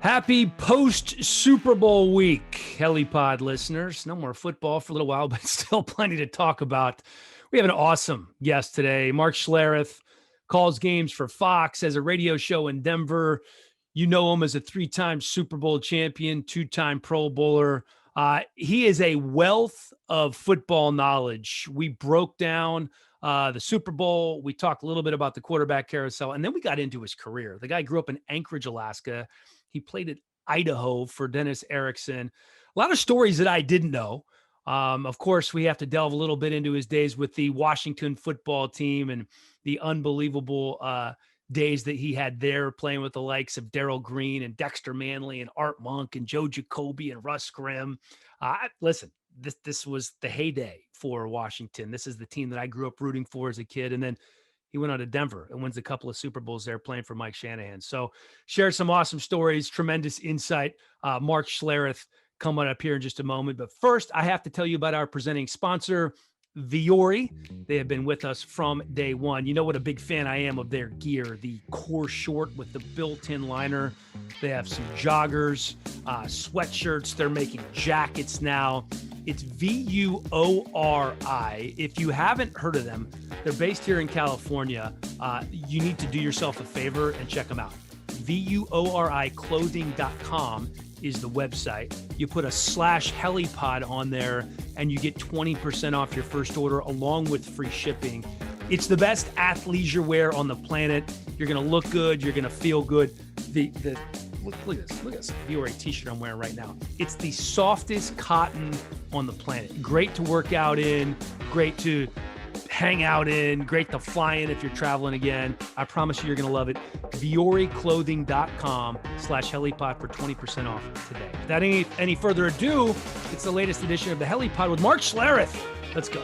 Happy post-Super Bowl week, Hellie Pod listeners. No more football for a little while, but still plenty to talk about. We have an awesome guest today. Mark Schlereth calls games for Fox, has a radio show in Denver. You know him as a three-time Super Bowl champion, two-time Pro Bowler. He is a wealth of football knowledge. We broke down the Super Bowl. We talked a little bit about the quarterback carousel, and then we got into his career. The guy grew up in Anchorage, Alaska. He played at Idaho for Dennis Erickson. A lot of stories that I didn't know. Of course, we have to delve a little bit into his days with the Washington football team and the unbelievable days that he had there playing with the likes of Darrell Green and Dexter Manley and Art Monk and Joe Jacoby and Russ Grimm. Listen, this was the heyday for Washington. This is the team that I grew up rooting for as a kid. And then he went on to Denver and wins a couple of Super Bowls there playing for Mike Shanahan. So shared some awesome stories, tremendous insight. Mark Schlereth coming up here in just a moment. But first, I have to tell you about our presenting sponsor, Vuori. They have been with us from day one. You know what a big fan I am of their gear, the core short with the built-in liner. They have some joggers, sweatshirts. They're making jackets now. It's Vuori. If you haven't heard of them, they're based here in California. You need to do yourself a favor and check them out. VUORIclothing.com is the website. You put a /HelliePod on there and you get 20% off your first order along with free shipping. It's the best athleisure wear on the planet. You're going to look good. You're going to feel good. Look at this. Look at this Vuori t-shirt I'm wearing right now. It's the softest cotton on the planet. Great to work out in, great to hang out in, great to fly in if you're traveling again. I promise you're going to love it. VuoriClothing.com /HelliePod for 20% off today. Without any further ado, it's the latest edition of the Hellie Pod with Mark Schlereth. Let's go.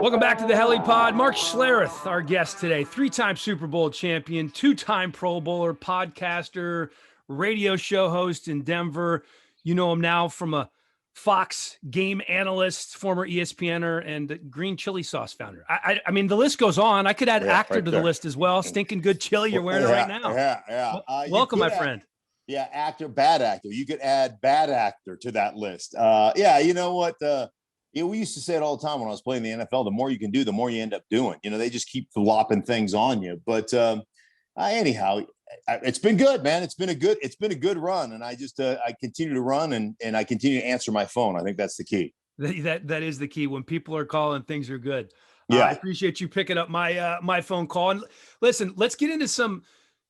Welcome back to the Hellie Pod. Mark Schlereth, our guest today, three-time Super Bowl champion, two-time Pro Bowler, podcaster, radio show host in Denver. You know him now from a Fox game analyst, former ESPNer, and green chili sauce founder. I mean, the list goes on. I could add actor right to the list as well. Stinking good chili. You're wearing it right now. Yeah. Welcome, my friend. Yeah, actor, bad actor. You could add bad actor to that list. Yeah, you know what? We used to say it all the time when I was playing the NFL. The more you can do, the more you end up doing. You know, they just keep flopping things on you. But anyhow, it's been good, man. It's been a good run, and I continue to run and I continue to answer my phone. I think that's the key. That is the key. When people are calling, things are good. Yeah, I appreciate you picking up my phone call. And listen, let's get into some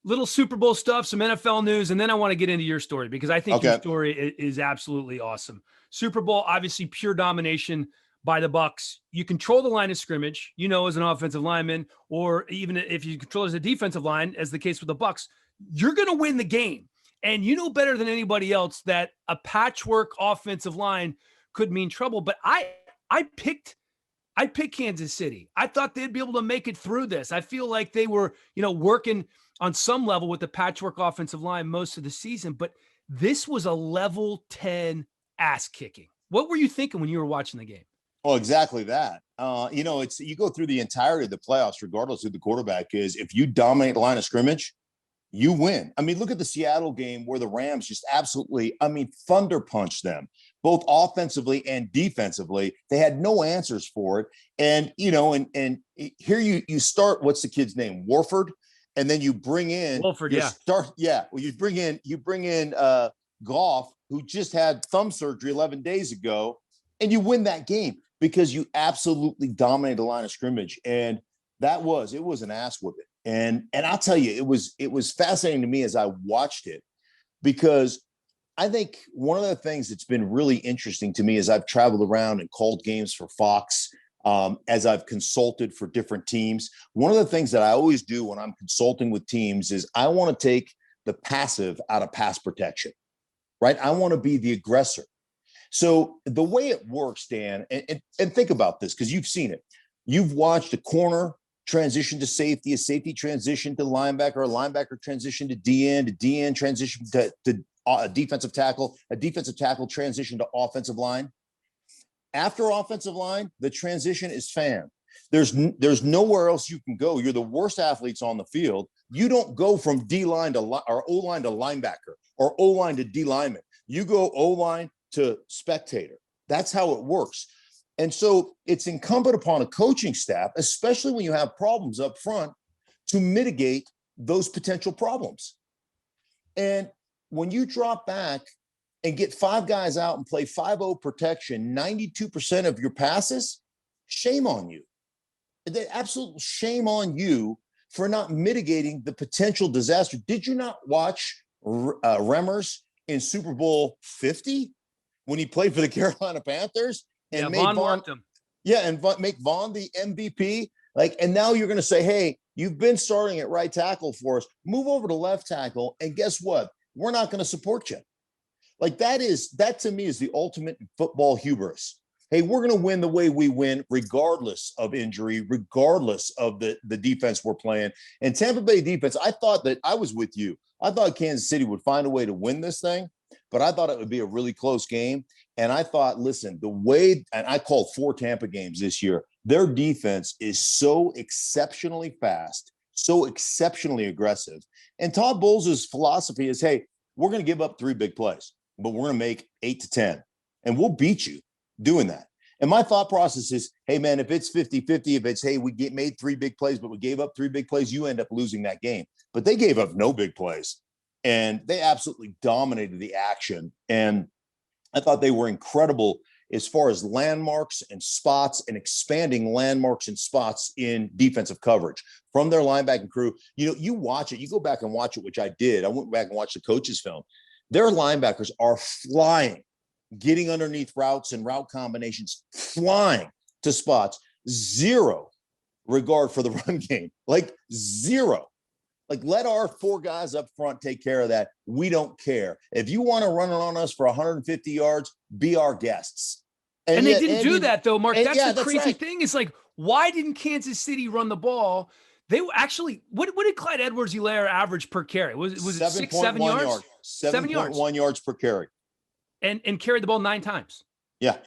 little Super Bowl stuff, some NFL news, and then I want to get into your story because I think your story is absolutely awesome. Super Bowl, obviously pure domination by the Bucs. You control the line of scrimmage, you know, as an offensive lineman, or even if you control as a defensive line, as the case with the Bucs, you're going to win the game. And you know better than anybody else that a patchwork offensive line could mean trouble. But I picked Kansas City. I thought they'd be able to make it through this. I feel like they were, working on some level with the patchwork offensive line most of the season, but this was a level 10 ass kicking. What were you thinking when you were watching the game? Oh, exactly that. You go through the entirety of the playoffs, regardless of who the quarterback is. If you dominate the line of scrimmage, you win. I mean, look at the Seattle game where the Rams just absolutely, thunder punched them, both offensively and defensively. They had no answers for it. And, and here you start, what's the kid's name? Warford. And then you bring in Wolford, you bring in Goff, who just had thumb surgery 11 days ago, and you win that game because you absolutely dominated the line of scrimmage. And it was an ass whooping. And I'll tell you, it was fascinating to me as I watched it, because I think one of the things that's been really interesting to me as I've traveled around and called games for Fox, as I've consulted for different teams, one of the things that I always do when I'm consulting with teams is I want to take the passive out of pass protection, right? I want to be the aggressor. So the way it works, Dan, and think about this, because you've seen it. You've watched a corner transition to safety, a safety transition to linebacker, a linebacker transition to DN transition to a defensive tackle transition to offensive line. After offensive line, the transition is fan. There's nowhere else you can go. You're the worst athletes on the field. You don't go from D-line to or O-line to linebacker or O-line to D-lineman. You go O-line to spectator. That's how it works. And so it's incumbent upon a coaching staff, especially when you have problems up front, to mitigate those potential problems. And when you drop back and get 5 guys out and play 5-0 protection, 92% of your passes, shame on you. The absolute shame on you for not mitigating the potential disaster. Did you not watch Remmers in Super Bowl 50 when he played for the Carolina Panthers and made Vaughn, and make Vaughn the MVP? And now you're going to say, hey, you've been starting at right tackle for us. Move over to left tackle, and guess what? We're not going to support you. That to me is the ultimate football hubris. Hey, we're going to win the way we win, regardless of injury, regardless of the defense we're playing. And Tampa Bay defense, I thought that I was with you. I thought Kansas City would find a way to win this thing, but I thought it would be a really close game. And I thought, listen, and I called 4 Tampa games this year. Their defense is so exceptionally fast, so exceptionally aggressive. And Todd Bowles' philosophy is, hey, we're going to give up 3 big plays, but we're going to make 8 to 10, and we'll beat you doing that. And my thought process is, hey, man, if it's 50-50, if it's, hey, we made 3 big plays, but we gave up 3 big plays, you end up losing that game. But they gave up no big plays, and they absolutely dominated the action. And I thought they were incredible as far as landmarks and spots and expanding landmarks and spots in defensive coverage from their linebacking crew. You watch it, you go back and watch it, which I did. I went back and watched the coaches' film. Their linebackers are flying, getting underneath routes and route combinations, flying to spots, 0 regard for the run game, 0. Let our 4 guys up front take care of that. We don't care. If you want to run it on us for 150 yards, be our guests. And they didn't do that, though, Mark. That's the crazy thing. Is why didn't Kansas City run the ball? They were actually, what did Clyde Edwards-Helaire average per carry? Was it 6, 7 yards? 7.1 yards per carry. And carried the ball 9 times. Yeah.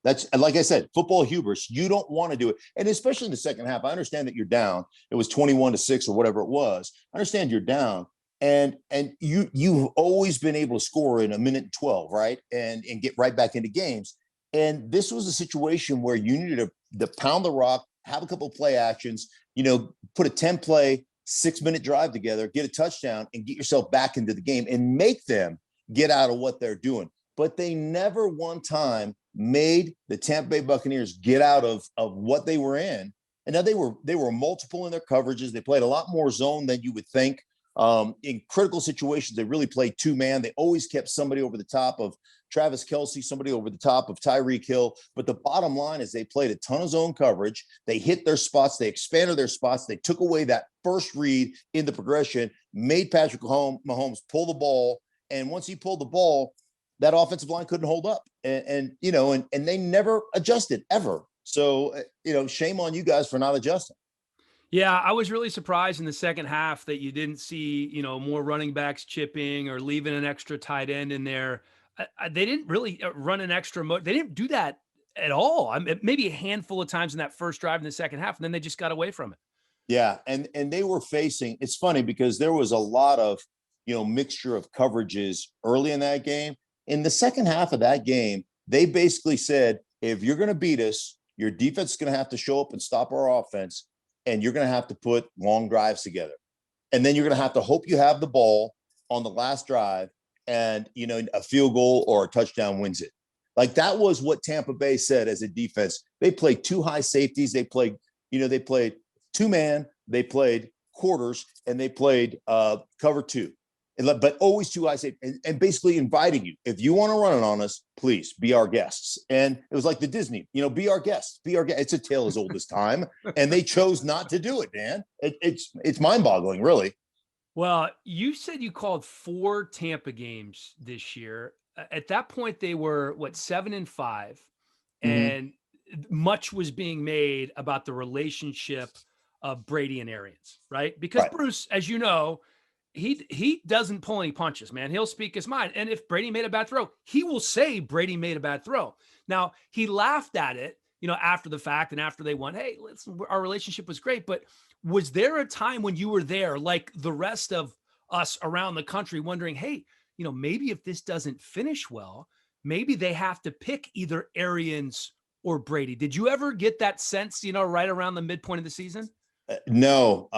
That's, like I said, football hubris. You don't want to do it. And especially in the second half, I understand that you're down. It was 21-6 or whatever it was. I understand you're down. And you've always been able to score in 1:12, right? And get right back into games. And this was a situation where you needed to pound the rock, have a couple of play actions, put a 10-play, 6-minute drive together, get a touchdown, and get yourself back into the game and make them get out of what they're doing. But they never one time made the Tampa Bay Buccaneers get out of what they were in. And now they were multiple in their coverages. They played a lot more zone than you would think. In critical situations, they really played 2-man. They always kept somebody over the top of Travis Kelce, somebody over the top of Tyreek Hill. But the bottom line is they played a ton of zone coverage. They hit their spots. They expanded their spots. They took away that first read in the progression, made Patrick Mahomes pull the ball. And once he pulled the ball, that offensive line couldn't hold up. And they never adjusted ever. So, shame on you guys for not adjusting. Yeah, I was really surprised in the second half that you didn't see, more running backs chipping or leaving an extra tight end in there. They didn't really run an extra they didn't do that at all. Maybe a handful of times in that first drive in the second half, and then they just got away from it. Yeah, and they were facing – it's funny because there was a lot of, mixture of coverages early in that game. In the second half of that game, they basically said, if you're going to beat us, your defense is going to have to show up and stop our offense, and you're going to have to put long drives together. And then you're going to have to hope you have the ball on the last drive and, a field goal or a touchdown wins it. That was what Tampa Bay said as a defense. They played 2 high safeties. They played 2-man. They played quarters, and they played cover 2. But always 2 high safety, and basically inviting you. If you want to run it on us, please be our guests. And it was like the Disney, be our guests, be our guest. It's a tale as old as time, and they chose not to do it, man. It's mind-boggling, really. Well, you said you called 4 Tampa games this year. At that point, they were 7-5, and much was being made about the relationship of Brady and Arians, right? Because right. Bruce, as you know, he doesn't pull any punches, man. He'll speak his mind. And if Brady made a bad throw, he will say Brady made a bad throw. Now, he laughed at it, after the fact and after they won, hey, listen, our relationship was great. But was there a time when you were there, like the rest of us around the country, wondering, hey, maybe if this doesn't finish well, maybe they have to pick either Arians or Brady? Did you ever get that sense, right around the midpoint of the season? No.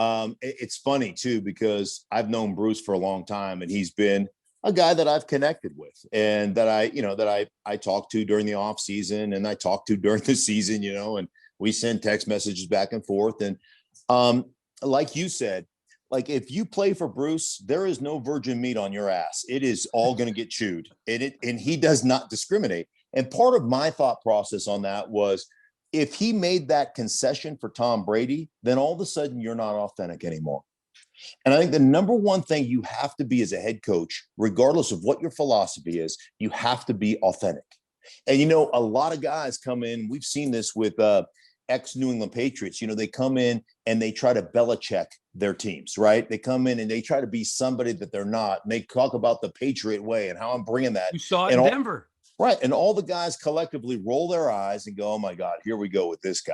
It's funny too, because I've known Bruce for a long time, and he's been a guy that I've connected with, and that I talk to during the off season, and I talk to during the season, and we send text messages back and forth. And like you said, like if you play for Bruce, there is no virgin meat on your ass. It is all going to get chewed, and he does not discriminate. And part of my thought process on that was, if he made that concession for Tom Brady, then all of a sudden you're not authentic anymore. And I think the number one thing you have to be as a head coach, regardless of what your philosophy is, you have to be authentic. And, a lot of guys come in, we've seen this with ex-New England Patriots, they come in and they try to Belichick their teams, right? They come in and they try to be somebody that they're not. And they talk about the Patriot way and how I'm bringing that. You saw it in Denver. Right. And all the guys collectively roll their eyes and go, oh my God, here we go with this guy.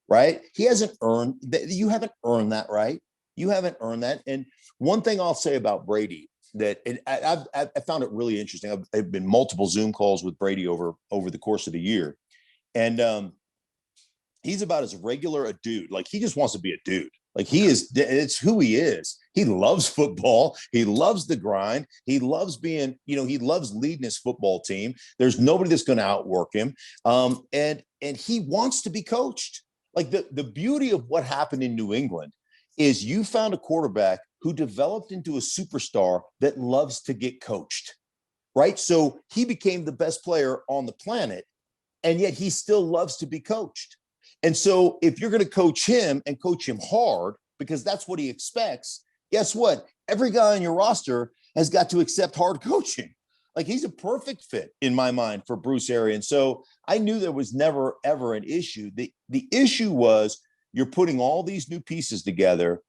Right. He hasn't earned that. You haven't earned that. Right. You haven't earned that. And one thing I'll say about Brady that I found it really interesting. I've been multiple Zoom calls with Brady over the course of the year. And he's about as regular a dude. Like, he just wants to be a dude. Like, it's who he is. He loves football. He loves the grind. He loves being, he loves leading his football team. There's nobody that's going to outwork him. And he wants to be coached. Like, the beauty of what happened in New England is you found a quarterback who developed into a superstar that loves to get coached, right? So he became the best player on the planet, and yet he still loves to be coached. And so if you're going to coach him and coach him hard, because that's what he expects, guess what? Every guy on your roster has got to accept hard coaching. Like, he's a perfect fit in my mind for Bruce Arians. So I knew there was never, ever an issue. The issue was, you're putting all these new pieces together.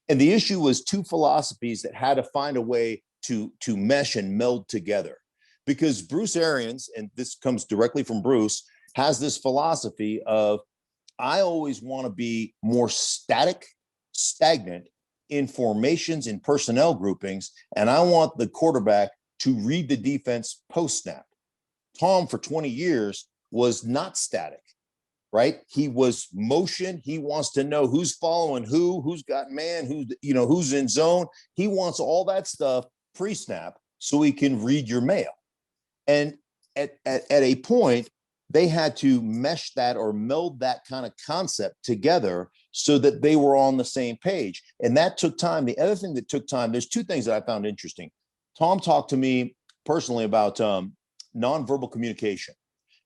And the issue was two philosophies that had to find a way to mesh and meld together. Because Bruce Arians, and this comes directly from Bruce, has this philosophy of, I always want to be more stagnant in formations, in personnel groupings, and I want the quarterback to read the defense post-snap. Tom, for 20 years, was not static, right? He was motion. He wants to know who's following who's got man, who's in zone. He wants all that stuff pre-snap so he can read your mail. And at a point, they had to mesh that or meld that kind of concept together so that they were on the same page. And that took time. The other thing that took time, there's two things that I found interesting. Tom talked to me personally about nonverbal communication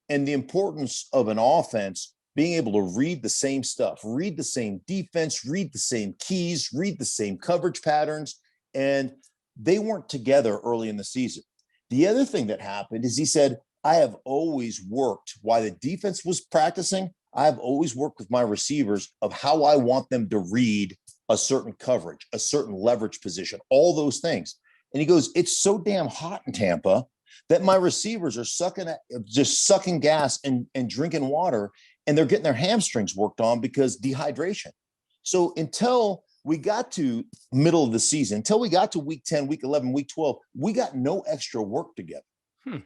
and the importance of an offense being able to read the same stuff, read the same defense, read the same keys, read the same coverage patterns. And they weren't together early in the season. The other thing that happened is he said, I have always worked while the defense was practicing. I've always worked with my receivers of how I want them to read a certain coverage, a certain leverage position, all those things. And he goes, it's so damn hot in Tampa that my receivers are sucking gas and drinking water, and they're getting their hamstrings worked on because dehydration. So until we got to middle of the season, until we got to week 10, week 11, week 12, we got no extra work together.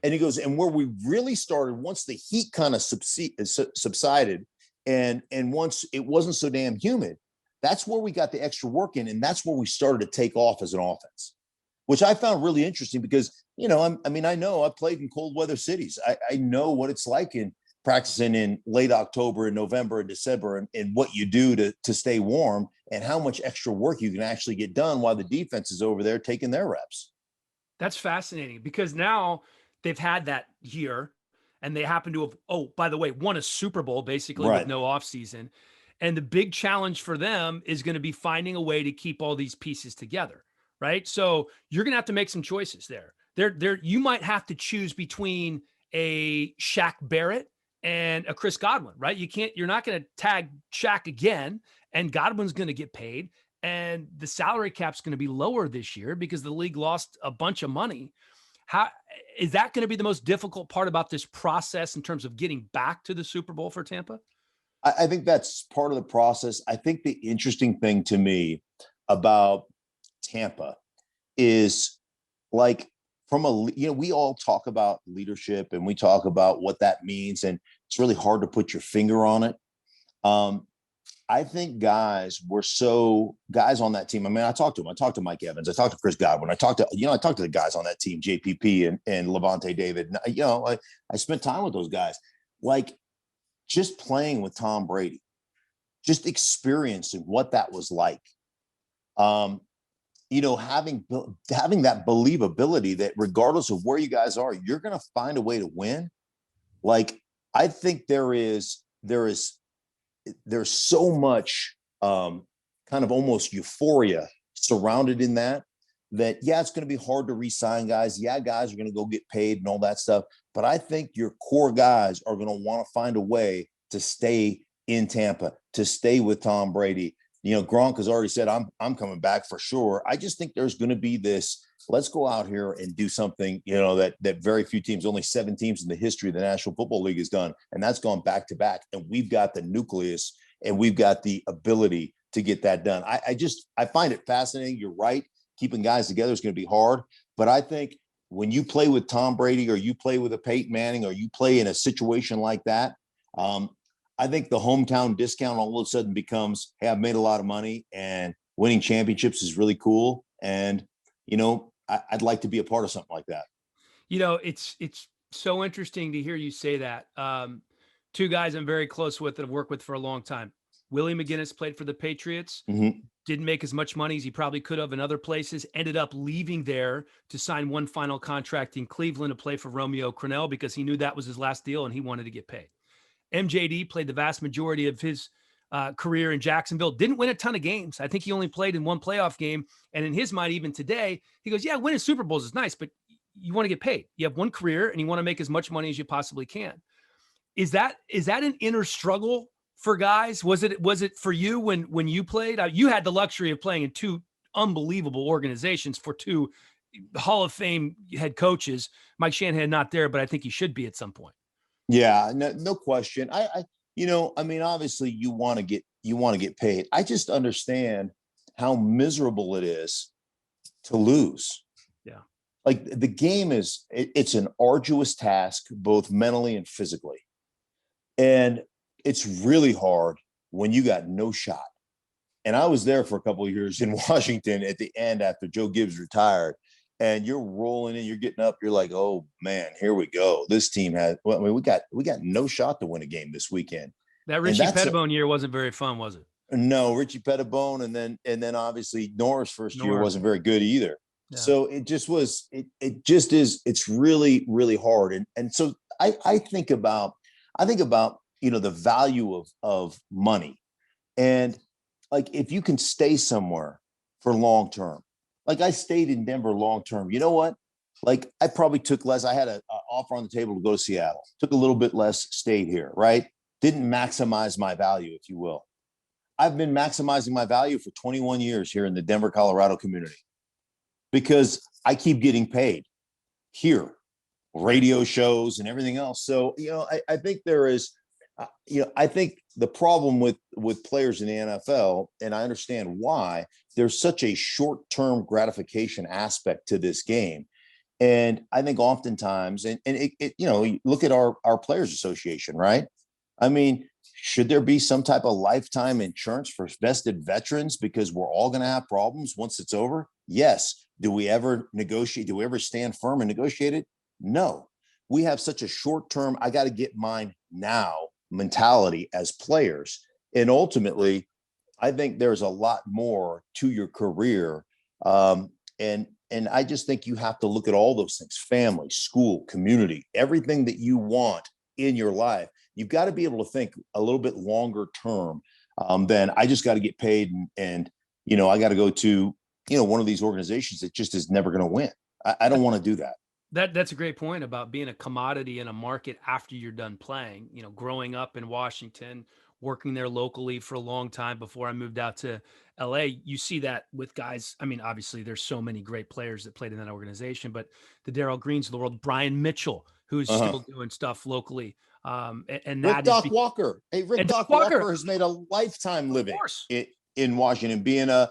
And he goes, and where we really started, once the heat kind of subsided and once it wasn't so damn humid, that's where we got the extra work in. And that's where we started to take off as an offense, which I found really interesting because, I know I played in cold weather cities. I know what it's like in practicing in late October and November and December and what you do to stay warm and how much extra work you can actually get done while the defense is over there taking their reps. That's fascinating because now they've had that year and they happen to have, by the way, won a Super Bowl basically with no offseason. And the big challenge for them is going to be finding a way to keep all these pieces together, right? So you're going to have to make some choices there. You might have to choose between a Shaq Barrett and a Chris Godwin, right? You're not going to tag Shaq again, and Godwin's going to get paid. And the salary cap's going to be lower this year because the league lost a bunch of money. How is that going to be the most difficult part about this process in terms of getting back to the Super Bowl for Tampa? I think that's part of the process. I think the interesting thing to me about Tampa is like we all talk about leadership and we talk about what that means, and it's really hard to put your finger on it. I think guys on that team. I mean, I talked to them. I talked to Mike Evans. I talked to Chris Godwin. I talked to the guys on that team, JPP and Levante David. I spent time with those guys. Like, just playing with Tom Brady, just experiencing what that was like. Having that believability that regardless of where you guys are, you're going to find a way to win. Like, I think there's so much kind of almost euphoria surrounded in that it's going to be hard to re-sign guys. Yeah, guys are going to go get paid and all that stuff. But I think your core guys are going to want to find a way to stay in Tampa, to stay with Tom Brady. Gronk has already said, I'm coming back for sure. I just think there's going to be this, let's go out here and do something, that very few teams, only 7 teams in the history of the National Football League has done. And that's gone back to back. And we've got the nucleus and we've got the ability to get that done. I find it fascinating. You're right. Keeping guys together is going to be hard. But I think when you play with Tom Brady or you play with a Peyton Manning or you play in a situation like that, I think the hometown discount all of a sudden becomes, hey, I've made a lot of money and winning championships is really cool. And, I'd like to be a part of something like that. It's so interesting to hear you say that. 2 guys I'm very close with that I've worked with for a long time. Willie McGinnis played for the Patriots, didn't make as much money as he probably could have in other places, ended up leaving there to sign one final contract in Cleveland to play for Romeo Crennel because he knew that was his last deal and he wanted to get paid. MJD played the vast majority of his career in Jacksonville, didn't win a ton of games. I think he only played in one playoff game. And in his mind, even today, he goes, yeah, winning Super Bowls is nice, but you want to get paid. You have one career and you want to make as much money as you possibly can. Is that an inner struggle for guys? Was it for you when you played? You had the luxury of playing in 2 unbelievable organizations for 2 Hall of Fame head coaches. Mike Shanahan not there, but I think he should be at some point. Yeah, no question. Obviously you want to get paid. I just understand how miserable it is to lose. Yeah. Like, the game it's an arduous task, both mentally and physically. And it's really hard when you got no shot. And I was there for a couple of years in Washington at the end after Joe Gibbs retired. And you're rolling in, you're getting up, you're like, oh man, here we go. This team we got no shot to win a game this weekend. That Richie Pettibone year wasn't very fun, was it? No, Richie Pettibone, and then obviously Norris' first year wasn't very good either. Yeah. So it just was, it just is, it's really, really hard. And so I think about, the value of money. And like, if you can stay somewhere for long term, like I stayed in Denver long term, you know what? Like, I probably took less. I had an offer on the table to go to Seattle, took a little bit less, stayed here, right? Didn't maximize my value, if you will. I've been maximizing my value for 21 years here in the Denver, Colorado community because I keep getting paid here, radio shows and everything else. So, I think there is, I think the problem with players in the NFL, and I understand why, there's such a short-term gratification aspect to this game. And I think oftentimes, and look at our Players Association, right? I mean, should there be some type of lifetime insurance for vested veterans because we're all going to have problems once it's over? Yes. Do we ever negotiate? Do we ever stand firm and negotiate it? No. We have such a short-term, I got to get mine now mentality as players. And ultimately, I think there's a lot more to your career. And I just think you have to look at all those things: family, school, community, everything that you want in your life. You've got to be able to think a little bit longer term than I just got to get paid and I got to go to, one of these organizations that just is never going to win. I don't want to do that. That's a great point about being a commodity in a market after you're done playing. Growing up in Washington, working there locally for a long time before I moved out to LA. You see that with guys. I mean, obviously there's so many great players that played in that organization, but the Darrell Greens of the world, Brian Mitchell, who's still doing stuff locally. And Rick that is Doc Walker. Hey, Rick and Doc Walker Walker has made a lifetime of living course. in Washington, being a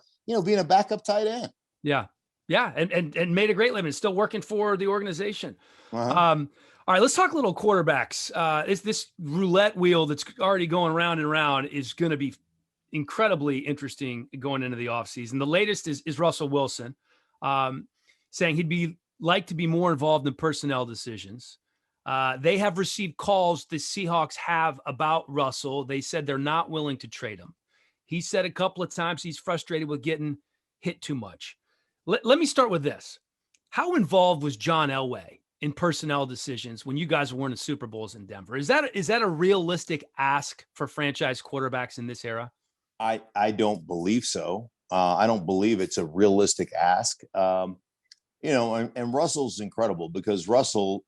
backup tight end. Yeah. Yeah. And made a great living, still working for the organization. Uh-huh. All right, let's talk a little quarterbacks. This roulette wheel that's already going round and round is going to be incredibly interesting going into the offseason. The latest is Russell Wilson saying he'd like to be more involved in personnel decisions. They have received calls the Seahawks have about Russell. They said they're not willing to trade him. He said a couple of times he's frustrated with getting hit too much. Let me start with this. How involved was John Elway in personnel decisions when you guys were winning Super Bowls in Denver? Is that a realistic ask for franchise quarterbacks in this era? I don't believe so. I don't believe it's a realistic ask. And Russell's incredible because Russell's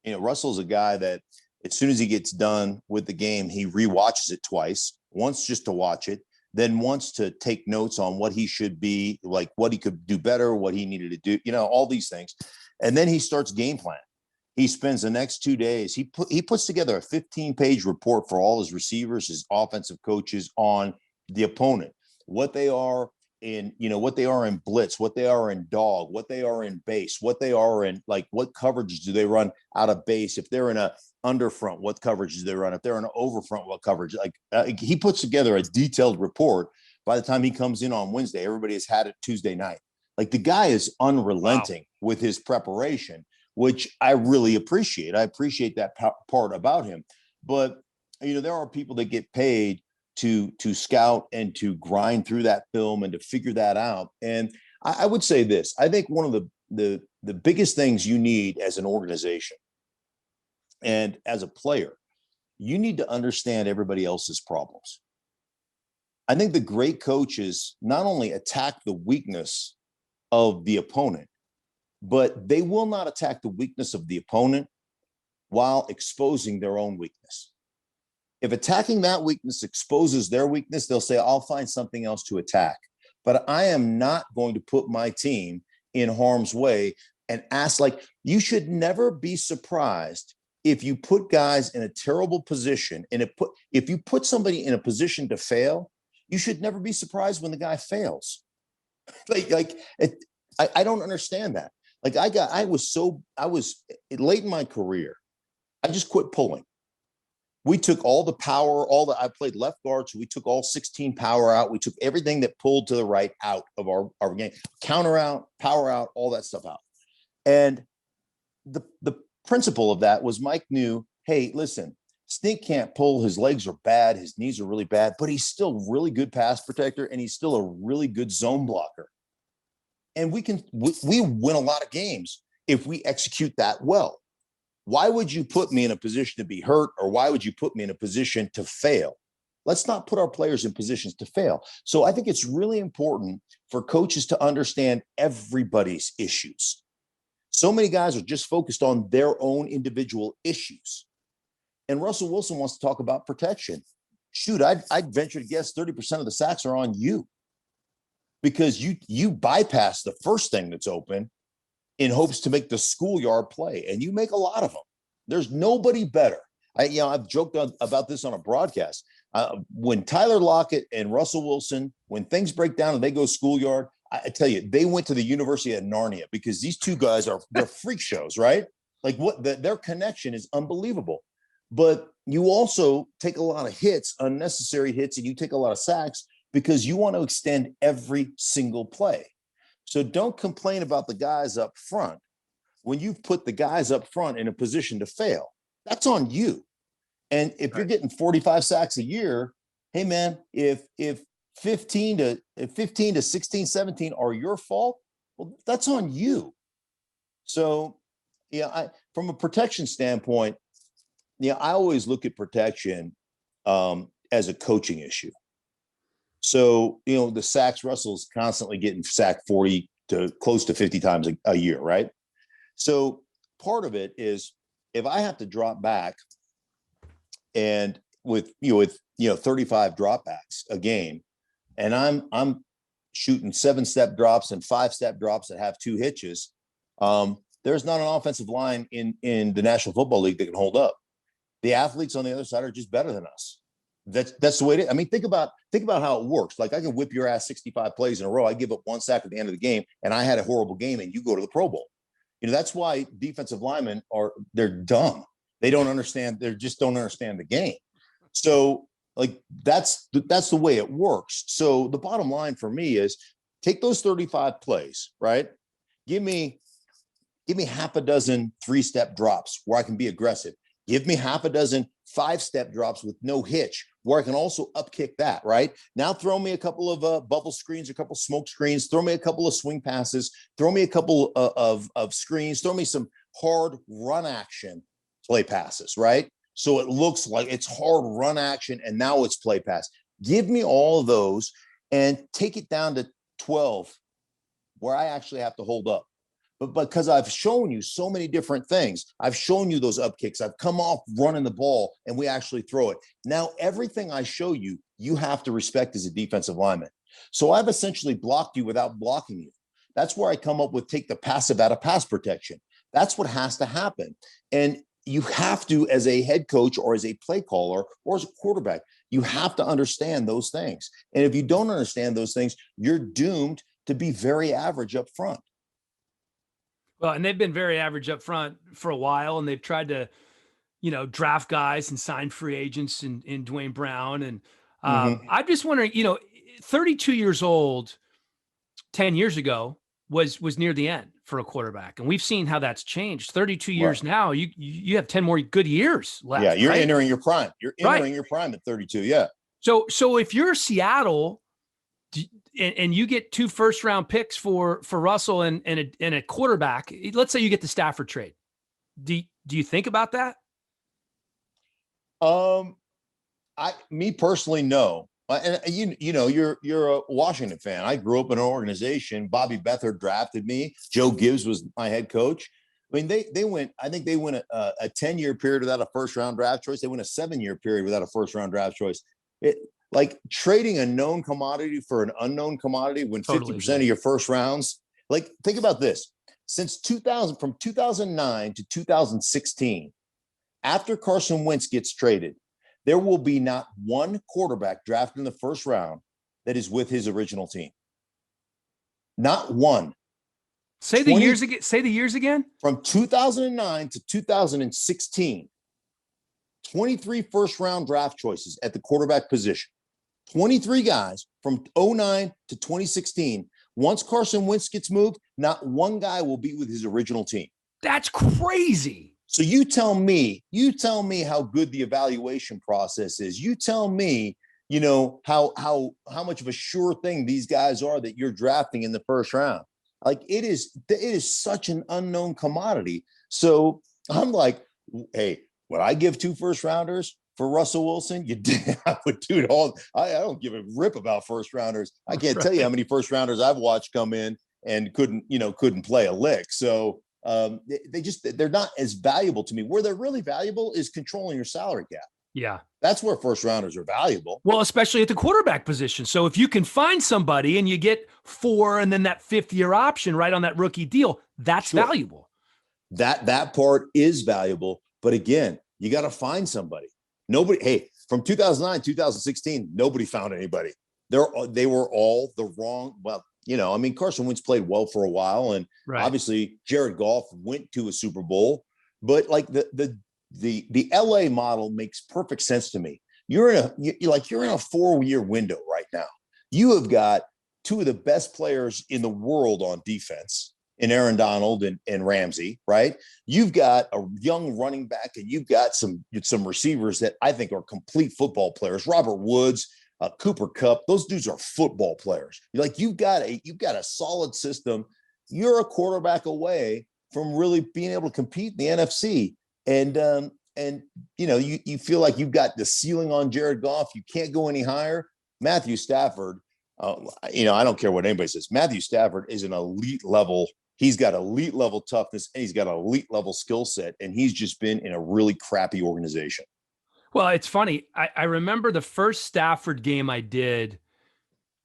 a guy that as soon as he gets done with the game, he rewatches it twice, once just to watch it, then wants to take notes on what he should be, like what he could do better, what he needed to do, all these things. And then he starts game plan. He spends the next 2 days. He puts together a 15-page report for all his receivers, his offensive coaches on the opponent, what they are in blitz, what they are in dog, what they are in base, what they are in, like what coverages do they run out of base? If they're in a underfront, what coverage do they run? If they're in an overfront, what coverage? He puts together a detailed report. By the time he comes in on Wednesday, everybody has had it Tuesday night. Like the guy is unrelenting with his preparation, which I really appreciate. I appreciate that part about him. But there are people that get paid to scout and to grind through that film and to figure that out. And I would say this: I think one of the biggest things you need as an organization and as a player, you need to understand everybody else's problems. I think the great coaches not only attack the weakness of the opponent, but they will not attack the weakness of the opponent while exposing their own weakness. If attacking that weakness exposes their weakness, they'll say, I'll find something else to attack. But I am not going to put my team in harm's way and ask, you should never be surprised if you put guys in a terrible position. And if you put somebody in a position to fail, you should never be surprised when the guy fails. I don't understand that. I was late in my career. I just quit pulling. We took all the power, I played left guard, so we took all 16 power out. We took everything that pulled to the right out of our game, counter out, power out, all that stuff out. And the principle of that was Mike knew, hey, listen, Stink can't pull. His legs are bad. His knees are really bad, but he's still a really good pass protector, and he's still a really good zone blocker. And we win a lot of games if we execute that well. Why would you put me in a position to be hurt, or why would you put me in a position to fail? Let's not put our players in positions to fail. So I think it's really important for coaches to understand everybody's issues. So many guys are just focused on their own individual issues. And Russell Wilson wants to talk about protection. Shoot, I'd venture to guess 30% of the sacks are on you, because you bypass the first thing that's open in hopes to make the schoolyard play, and you make a lot of them. There's nobody better. I've joked about this on a broadcast. When Tyler Lockett and Russell Wilson, when things break down and they go schoolyard, I tell you, they went to the University of Narnia, because these two guys they're freak shows, right? Their connection is unbelievable. But you also take a lot of hits, unnecessary hits, and you take a lot of sacks because you want to extend every single play. So don't complain about the guys up front when you've put the guys up front in a position to fail. That's on you. And if you're getting 45 sacks a year, hey man, if 15 to 16, 17 are your fault, well, that's on you. So from a protection standpoint, I always look at protection as a coaching issue. So, the sacks, Russell's constantly getting sacked 40 to close to 50 times a year, right? So part of it is, if I have to drop back and with 35 dropbacks a game, and I'm shooting 7-step drops and 5-step drops that have 2 hitches, there's not an offensive line in the National Football League that can hold up. The athletes on the other side are just better than us. That's the way it is. I mean, think about how it works. Like, I can whip your ass 65 plays in a row. I give up 1 sack at the end of the game, and I had a horrible game, and you go to the Pro Bowl. That's why defensive linemen they're dumb. They don't understand. They just don't understand the game. So, like, that's the way it works. So the bottom line for me is, take those 35 plays, right? Give me half a dozen 3-step drops where I can be aggressive. Give me half a dozen 5-step drops with no hitch where I can also upkick that, right? Now throw me a couple of bubble screens, a couple smoke screens, throw me a couple of swing passes, throw me a couple of screens, throw me some hard run action play passes, right? So it looks like it's hard run action, and now it's play pass. Give me all of those and take it down to 12 where I actually have to hold up. But because I've shown you so many different things, I've shown you those up kicks, I've come off running the ball, and we actually throw it. Now, everything I show you, you have to respect as a defensive lineman. So I've essentially blocked you without blocking you. That's where I come up with take the passive out of pass protection. That's what has to happen. And you have to, as a head coach or as a play caller or as a quarterback, you have to understand those things. And if you don't understand those things, you're doomed to be very average up front. Well, and they've been very average up front for a while, and they've tried to, draft guys and sign free agents in Dwayne Brown. And I'm just wondering, 32 years old, 10 years ago was near the end for a quarterback. And we've seen how that's changed. 32 years now, you have 10 more good years left. Yeah, you're right? entering your prime. You're entering your prime at 32, yeah. So if you're Seattle and you get 2 first-round picks for Russell and a quarterback, let's say you get the Stafford trade, do you think about that? Me personally, no. And you're a Washington fan. I grew up in an organization. Bobby Beathard drafted me. Joe Gibbs was my head coach. I mean, they went a 10-year period without a first-round draft choice. They went a 7-year period without a first-round draft choice. Like trading a known commodity for an unknown commodity when 50% of your first rounds. Like, think about this. Since 2000, from 2009 to 2016, after Carson Wentz gets traded, there will be not one quarterback drafted in the first round that is with his original team. Not one. Say the years again. Say the years again. From 2009 to 2016, 23 first-round draft choices at the quarterback position. 23 guys from 2009 to 2016. Once Carson Wentz gets moved, not one guy will be with his original team. That's crazy. So you tell me how good the evaluation process is. You tell me, how much of a sure thing these guys are that you're drafting in the first round. Like, it is such an unknown commodity. So I'm like, hey, would I give 2 first rounders for Russell Wilson? I would do it all. I don't give a rip about first rounders. I can't tell you how many first rounders I've watched come in and couldn't play a lick. So they're not as valuable to me. Where they're really valuable is controlling your salary cap. Yeah. That's where first rounders are valuable. Well, especially at the quarterback position. So if you can find somebody and you get 4 and then that 5th-year option right on that rookie deal, that's valuable. That part is valuable. But again, you got to find somebody. From 2009, 2016, nobody found anybody. They were all the wrong. Well, Carson Wentz played well for a while, and obviously Jared Goff went to a Super Bowl. But like the LA model makes perfect sense to me. You're in a 4-year window right now. You have got 2 of the best players in the world on defense in Aaron Donald and Ramsey, right? You've got a young running back, and you've got some receivers that I think are complete football players. Robert Woods, Cooper Kupp, those dudes are football players. You've got a solid system. You're a quarterback away from really being able to compete in the NFC. And you feel like you've got the ceiling on Jared Goff. You can't go any higher. Matthew Stafford, I don't care what anybody says. Matthew Stafford is an elite level. He's got elite level toughness, and he's got an elite level skill set, and he's just been in a really crappy organization. Well, it's funny. I remember the first Stafford game I did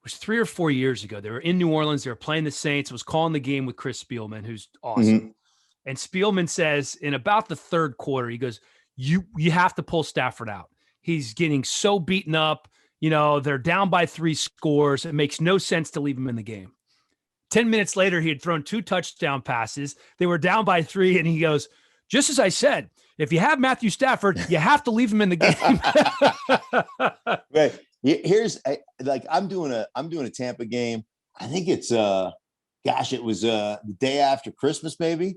was 3 or 4 years ago. They were in New Orleans. They were playing the Saints. I was calling the game with Chris Spielman, who's awesome. Mm-hmm. And Spielman says in about the third quarter, he goes, you have to pull Stafford out. He's getting so beaten up. You know, they're down by 3 scores. It makes no sense to leave him in the game. 10 minutes later, he had thrown 2 touchdown passes. They were down by 3. And he goes, just as I said, if you have Matthew Stafford, you have to leave him in the game. Right. Here's I'm doing a Tampa game. I think it's it was the day after Christmas, maybe.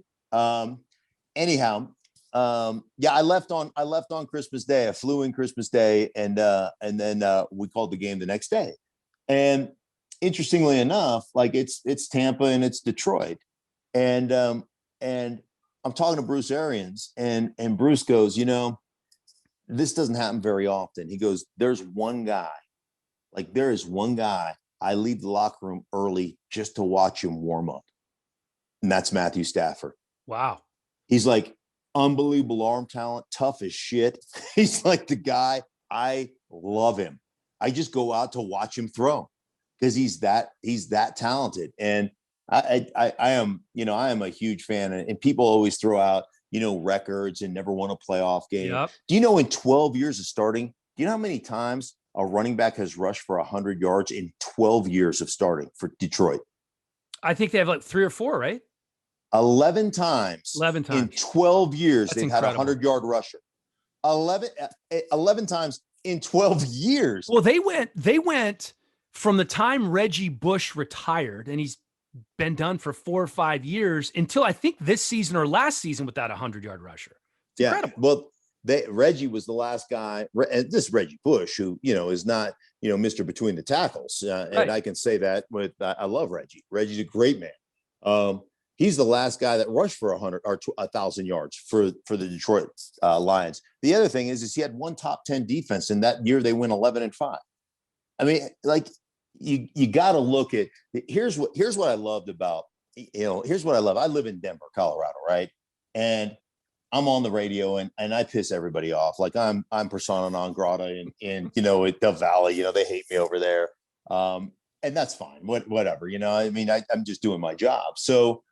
Anyhow, I left on Christmas Day. I flew in Christmas Day, and then we called the game the next day. And interestingly enough, like it's Tampa and it's Detroit, and I'm talking to Bruce Arians, and Bruce goes, this doesn't happen very often. He goes, there is one guy I leave the locker room early just to watch him warm up. And that's Matthew Stafford. Wow. He's like unbelievable arm talent, tough as shit. He's like the guy. I love him. I just go out to watch him throw because he's that talented. And I am a huge fan. And people always throw out, records and never won a playoff game. Yep. Do you know in 12 years of starting, do you know how many times a running back has rushed for 100 yards in 12 years of starting for Detroit? I think they have like 3 or 4, right? 11 times. 11 times. In 12 years, That's they've incredible. had a 100-yard rusher. 11 times in 12 years. Well, they went from the time Reggie Bush retired, and he's been done for 4 or 5 years until I think this season or last season without a 100-yard rusher. It's incredible. Well, Reggie was the last guy, and this Reggie Bush, who, is not, Mr. Between the Tackles. Right. And I can say that I love Reggie. Reggie's a great man. He's the last guy that rushed for 100 or 1,000 yards for the Detroit Lions. The other thing is he had one top 10 defense, and that year they went 11-5. I mean, like you got to look at here's what I loved about here's what I love. I live in Denver, Colorado, right? And I'm on the radio and I piss everybody off. Like I'm persona non grata in at the Valley. They hate me over there, and that's fine. Whatever. I mean, I'm just doing my job. So.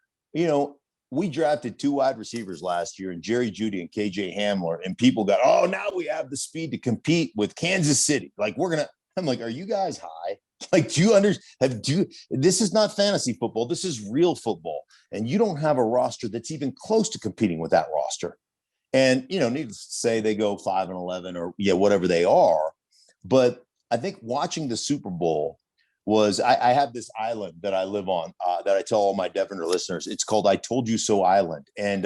We drafted 2 wide receivers last year, and Jerry Jeudy and KJ Hamler, and people got, oh, now we have the speed to compete with Kansas City. Like I'm like, are you guys high? Like, do you understand? This is not fantasy football. This is real football. And you don't have a roster that's even close to competing with that roster. And, needless to say, they go 5-11 or whatever they are. But I think watching the Super Bowl was I have this island that I live on that I tell all my Devoner listeners. It's called I Told You So Island. And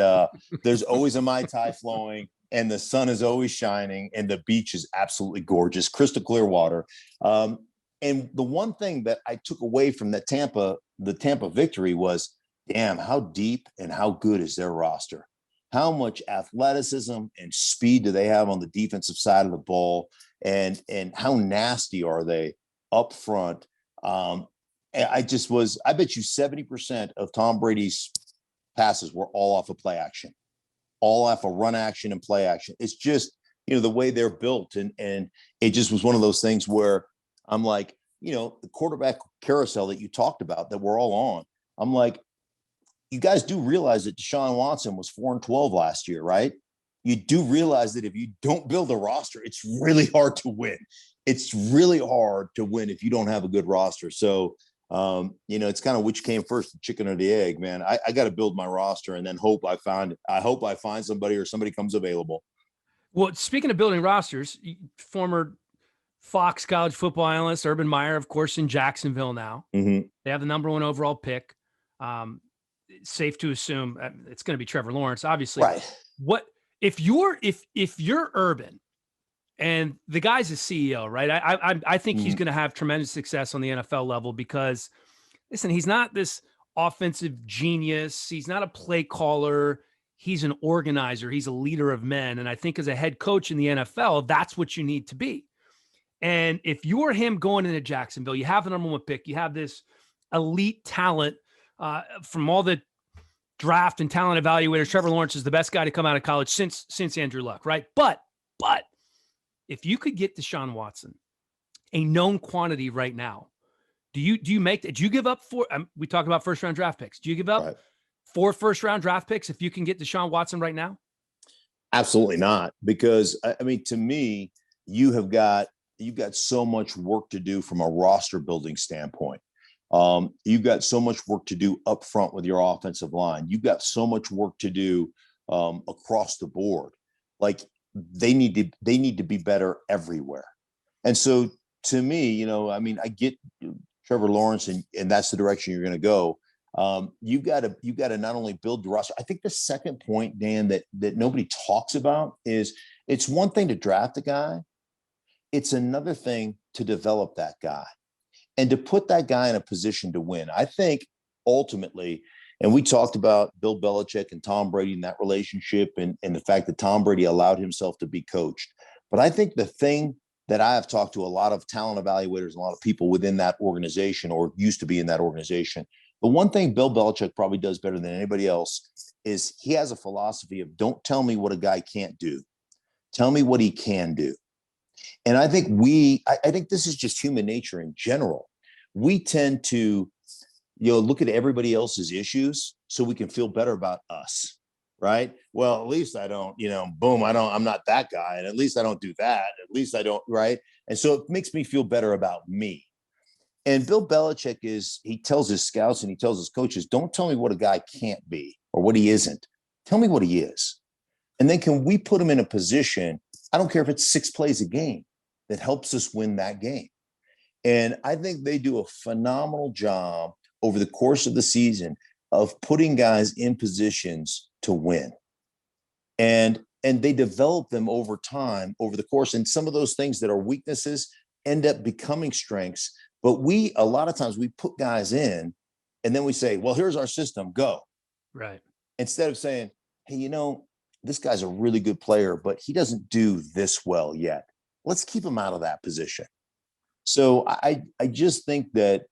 there's always a Mai Tai flowing, and the sun is always shining, and the beach is absolutely gorgeous, crystal clear water. And the one thing that I took away from the Tampa victory was, damn, how deep and how good is their roster? How much athleticism and speed do they have on the defensive side of the ball? And how nasty are they up front? I bet you 70% of Tom Brady's passes were all off of play action, all off of run action and play action. It's just, the way they're built. And it just was one of those things where I'm like, the quarterback carousel that you talked about that we're all on. I'm like, you guys do realize that Deshaun Watson was 4-12 last year, right? You do realize that if you don't build a roster, it's really hard to win. It's really hard to win if you don't have a good roster. So, it's kind of which came first, the chicken or the egg, man. I got to build my roster and then hope I find somebody or somebody comes available. Well, speaking of building rosters, former Fox college football analyst Urban Meyer, of course, in Jacksonville now. Mm-hmm. They have the number 1 overall pick. Safe to assume it's going to be Trevor Lawrence, obviously. Right. What if you're Urban? And the guy's a CEO, right? I think he's going to have tremendous success on the NFL level because, listen, he's not this offensive genius. He's not a play caller. He's an organizer. He's a leader of men. And I think as a head coach in the NFL, that's what you need to be. And if you're him going into Jacksonville, you have the number 1 pick. You have this elite talent from all the draft and talent evaluators. Trevor Lawrence is the best guy to come out of college since Andrew Luck, right? But if you could get Deshaun Watson, a known quantity right now, do you give up we talked about first round draft picks. Do you give up 4 first round draft picks if you can get Deshaun Watson right now? Absolutely not. Because I mean, to me, you've got so much work to do from a roster building standpoint. You've got so much work to do up front with your offensive line. You've got so much work to do across the board. Like they need to be better everywhere. And so to me, I mean, I get Trevor Lawrence and that's the direction you're going to go. You've got to not only build the roster. I think the second point, Dan, that nobody talks about is it's one thing to draft a guy. It's another thing to develop that guy and to put that guy in a position to win. I think ultimately, and we talked about Bill Belichick and Tom Brady and that relationship and the fact that Tom Brady allowed himself to be coached. But I think the thing that I have talked to a lot of talent evaluators, a lot of people within that organization or used to be in that organization, the one thing Bill Belichick probably does better than anybody else is he has a philosophy of don't tell me what a guy can't do. Tell me what he can do. And I think I think this is just human nature in general. We tend to, look at everybody else's issues so we can feel better about us, right? Well, at least I don't, I'm not that guy. And at least I don't do that. At least I don't, right? And so it makes me feel better about me. And Bill Belichick he tells his scouts and he tells his coaches, don't tell me what a guy can't be or what he isn't. Tell me what he is. And then can we put him in a position, I don't care if it's 6 plays a game, that helps us win that game. And I think they do a phenomenal job over the course of the season of putting guys in positions to win. And they develop them over time, over the course. And some of those things that are weaknesses end up becoming strengths. But a lot of times we put guys in and then we say, well, here's our system, go. Right. Instead of saying, hey, this guy's a really good player, but he doesn't do this well yet. Let's keep him out of that position. So I just think that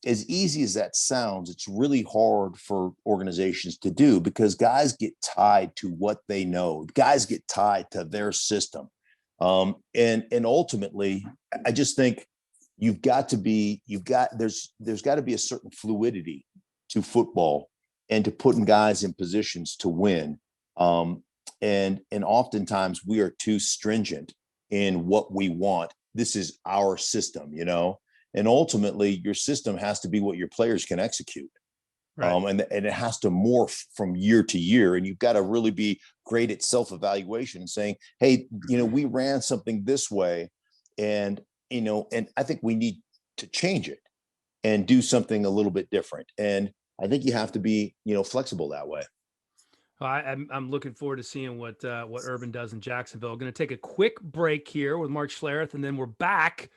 as easy as that sounds, it's really hard for organizations to do because guys get tied to what they know. Guys get tied to their system. And ultimately, I just think there's got to be a certain fluidity to football and to putting guys in positions to win. And oftentimes we are too stringent in what we want. This is our system, and ultimately your system has to be what your players can execute. Right. And it has to morph from year to year. And you've got to really be great at self-evaluation and saying, hey, we ran something this way and I think we need to change it and do something a little bit different. And I think you have to be, flexible that way. I'm looking forward to seeing what Urban does in Jacksonville. Going to take a quick break here with Mark Schlereth, and then we're back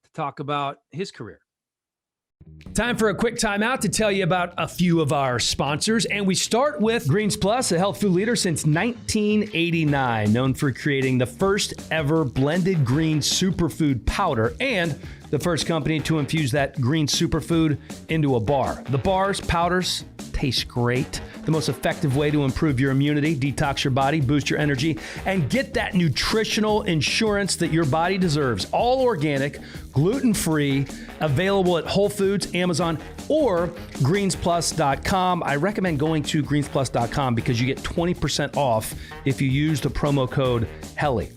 to talk about his career. Time for a quick timeout to tell you about a few of our sponsors. And we start with Greens Plus, a health food leader since 1989, known for creating the first ever blended green superfood powder and the first company to infuse that green superfood into a bar. The bars, powders, taste great. The most effective way to improve your immunity, detox your body, boost your energy, and get that nutritional insurance that your body deserves. All organic, gluten-free, available at Whole Foods, Amazon, or greensplus.com. I recommend going to greensplus.com because you get 20% off if you use the promo code Hellie.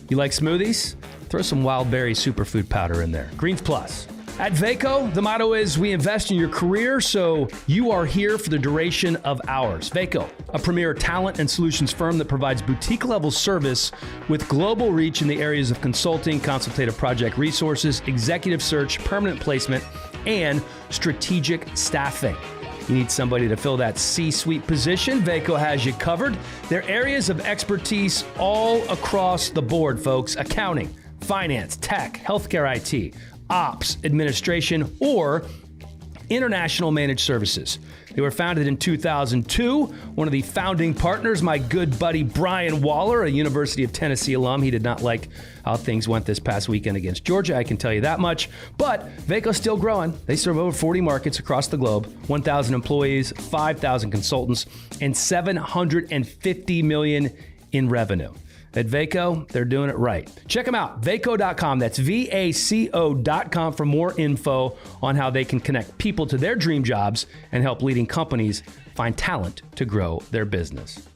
You like smoothies? Throw some wild berry superfood powder in there. Greens Plus. At Vaco, the motto is we invest in your career, so you are here for the duration of ours. Vaco, a premier talent and solutions firm that provides boutique-level service with global reach in the areas of consulting, consultative project resources, executive search, permanent placement, and strategic staffing. You need somebody to fill that C-suite position, Vaco has you covered. Their areas of expertise all across the board, folks. Accounting, finance, tech, healthcare IT, ops, administration, or international managed services. They were founded in 2002. One of the founding partners, my good buddy Brian Waller, a University of Tennessee alum. He did not like how things went this past weekend against Georgia, I can tell you that much. But Vaco's still growing. They serve over 40 markets across the globe, 1,000 employees, 5,000 consultants, and $750 million in revenue. At Vaco, they're doing it right. Check them out, vaco.com. That's VACO.com for more info on how they can connect people to their dream jobs and help leading companies find talent to grow their business.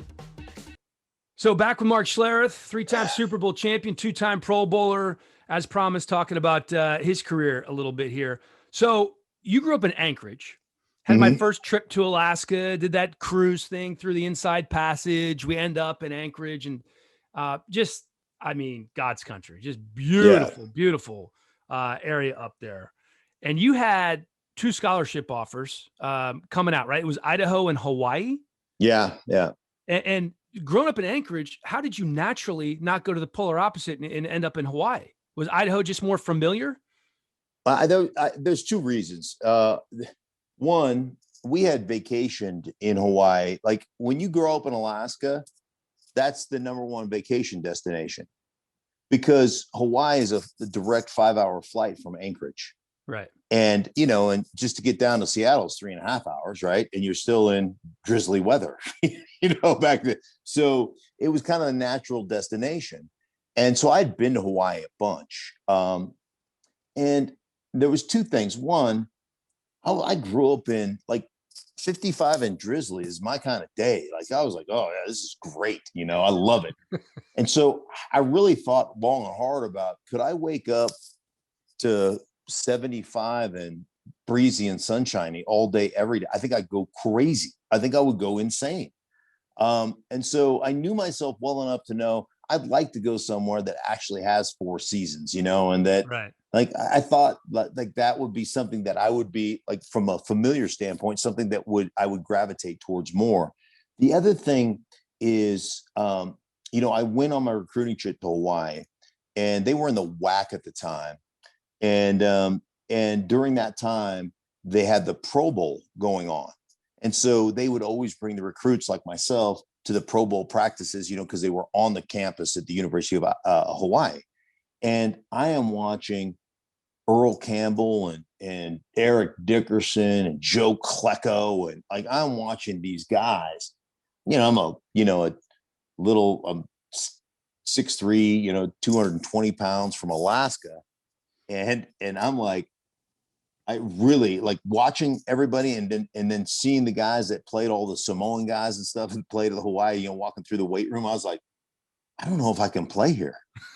So back with Mark Schlereth, 3-time Super Bowl champion, 2-time Pro Bowler, as promised, talking about his career a little bit here. So you grew up in Anchorage. Had my first trip to Alaska, did that cruise thing through the Inside Passage. We end up in Anchorage and God's country, just beautiful, beautiful area up there. And you had 2 scholarship offers coming out, right? It was Idaho and Hawaii. Yeah. And growing up in Anchorage, how did you naturally not go to the polar opposite and end up in Hawaii? Was Idaho just more familiar? There's 2 reasons. One, we had vacationed in Hawaii. Like when you grow up in Alaska, that's the number 1 vacation destination because Hawaii is a direct 5-hour flight from Anchorage. Right. And, and just to get down to Seattle is 3.5 hours. Right. And you're still in drizzly weather, back then. So it was kind of a natural destination. And so I'd been to Hawaii a bunch. And there was 2 things. One, I grew up in like 55 and drizzly is my kind of day. Like I was like, oh yeah, this is great. I love it. And so I really thought long and hard about, could I wake up to 75 and breezy and sunshiny all day, every day? I think I'd go crazy. I think I would go insane. And so I knew myself well enough to know I'd like to go somewhere that actually has 4 seasons, and that right. Like I thought like that would be something that I would be like from a familiar standpoint, something that I would gravitate towards more. The other thing is, I went on my recruiting trip to Hawaii and they were in the WAC at the time. And during that time, they had the Pro Bowl going on. And so they would always bring the recruits like myself to the Pro Bowl practices, because they were on the campus at the University of Hawaii. And I am watching Earl Campbell and Eric Dickerson and Joe Klecko. And like, I'm watching these guys, I'm a little 6'3", 220 pounds from Alaska. And I'm like, I really like watching everybody and then seeing the guys that played, all the Samoan guys and stuff and played at Hawaii, walking through the weight room. I was like, I don't know if I can play here.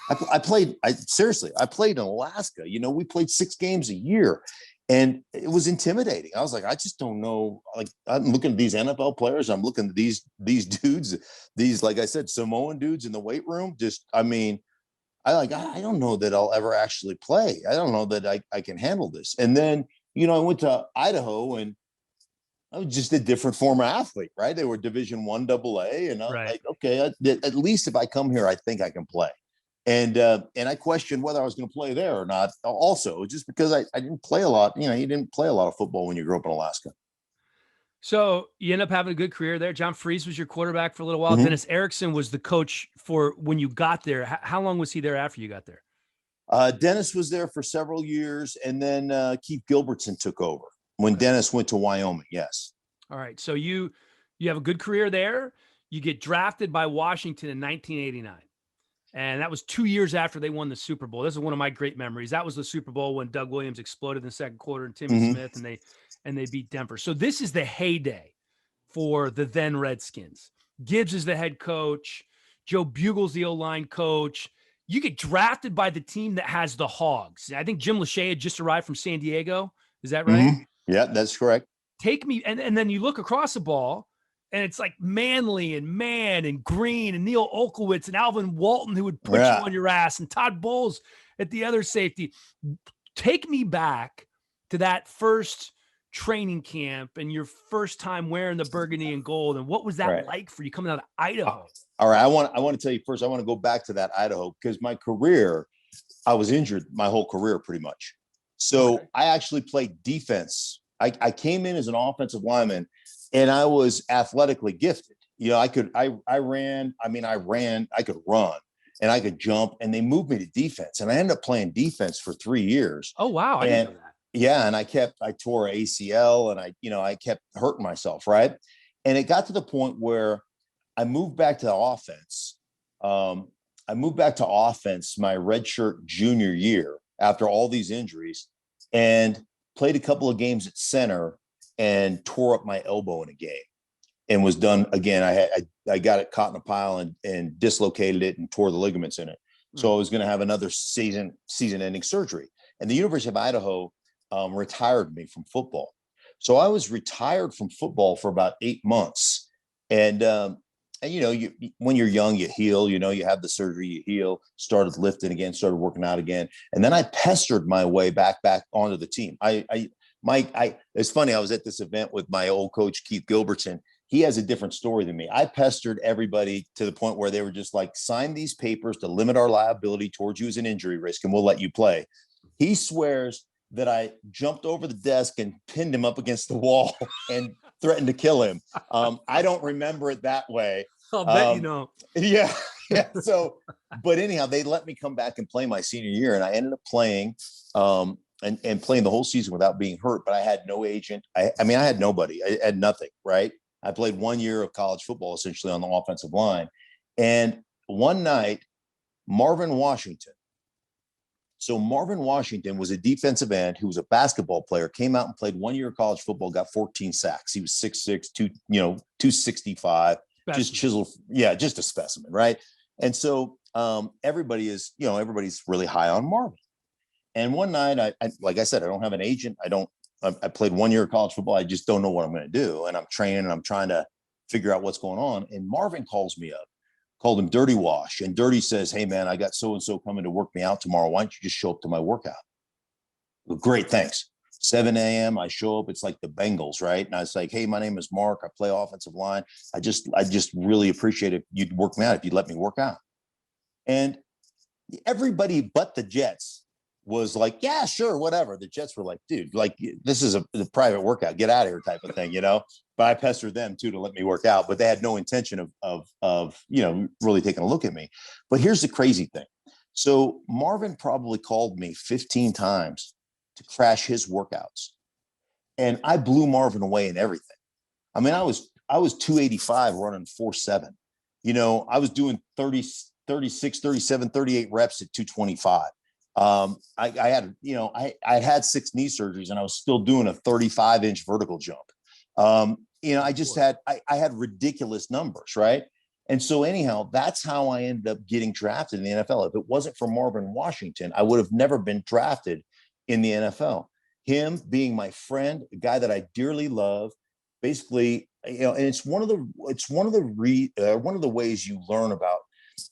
I played in Alaska. We played 6 games a year and it was intimidating. I was like, I just don't know. Like I'm looking at these NFL players. I'm looking at these dudes, these, like I said, Samoan dudes in the weight room. I don't know that I'll ever actually play. I don't know that I can handle this. And then, I went to Idaho and I was just a different former athlete, right? They were Division I AA. And I was like, okay, at least if I come here, I think I can play. And I questioned whether I was going to play there or not. Also, just because I didn't play a lot. You didn't play a lot of football when you grew up in Alaska. So you end up having a good career there. John Freese was your quarterback for a little while. Mm-hmm. Dennis Erickson was the coach for when you got there. How long was he there after you got there? Dennis was there for several years, and then Keith Gilbertson took over when Dennis went to Wyoming. Yes. All right. So you have a good career there. You get drafted by Washington in 1989. And that was 2 years after they won the Super Bowl. This is one of my great memories. That was the Super Bowl when Doug Williams exploded in the second quarter and Timmy Smith, and they beat Denver. So this is the heyday for the then Redskins. Gibbs is the head coach. Joe Bugle's the O-line coach. You get drafted by the team that has the Hogs. I think Jim Lachey had just arrived from San Diego. Is that right? Mm-hmm. Yeah, that's correct. Take me, and then you look across the ball, and it's like Manley and Mann and Green and Neil Olkowitz and Alvin Walton who would put you on your ass, and Todd Bowles at the other safety. Take me back to that first training camp and your first time wearing the burgundy and gold, and what was that like for you coming out of Idaho? All right, I want to tell you first. I want to go back to that Idaho because my career, I was injured my whole career pretty much. So I actually played defense. I came in as an offensive lineman, and I was athletically gifted. I could run, and I could jump, and they moved me to defense, and I ended up playing defense for 3 years. Oh wow, I didn't know that. Yeah, and I tore ACL, and I kept hurting myself, right? And it got to the point where I moved back to the offense, I moved back to offense my redshirt junior year after all these injuries, and played a couple of games at center and tore up my elbow in a game and was done again. I got it caught in a pile and dislocated it and tore the ligaments in it. So I was going to have another season-ending surgery. And the University of Idaho retired me from football. So I was retired from football for about 8 months. And when you're young, you heal, you have the surgery, you heal, started lifting again, started working out again. And then I pestered my way back onto the team. It's funny. I was at this event with my old coach, Keith Gilbertson. He has a different story than me. I pestered everybody to the point where they were just like, sign these papers to limit our liability towards you as an injury risk, and we'll let you play. He swears that I jumped over the desk and pinned him up against the wall and threatened to kill him. I don't remember it that way. I'll bet you know. Yeah. So, but anyhow, they let me come back and play my senior year, and I ended up playing and playing the whole season without being hurt. But I had no agent. I had nobody. I had nothing. Right. I played 1 year of college football essentially on the offensive line, and one night, Marvin Washington. So Marvin Washington was a defensive end who was a basketball player, came out and played 1 year of college football, got 14 sacks. He was 6'6", 265, just chiseled. Yeah, just a specimen, right? And so everybody's really high on Marvin. And one night, I like I said, I don't have an agent. I played 1 year of college football. I just don't know what I'm going to do. And I'm training and I'm trying to figure out what's going on. And Marvin calls me up. Called him Dirty Wash. And Dirty says, hey, man, I got so-and-so coming to work me out tomorrow. Why don't you just show up to my workout? Well, great, thanks. 7 a.m., I show up. It's like the Bengals, right? And I was like, hey, my name is Mark. I play offensive line. I just really appreciate it. You'd work me out if you'd let me work out. And everybody but the Jets was like, yeah, sure, whatever. The Jets were like, dude, like, this is a private workout. Get out of here type of thing, But I pestered them too to let me work out, but they had no intention of really taking a look at me. But here's the crazy thing. So Marvin probably called me 15 times to crash his workouts, and I blew Marvin away in everything. I mean, I was 285 running 4.7. I was doing 30, 36, 37, 38 reps at 225. I had 6 knee surgeries, and I was still doing a 35-inch vertical jump. I had ridiculous numbers, right? And so anyhow, that's how I ended up getting drafted in the NFL. If it wasn't for Marvin Washington, I would have never been drafted in the NFL. Him being my friend, a guy that I dearly love, basically, and it's one of the ways you learn about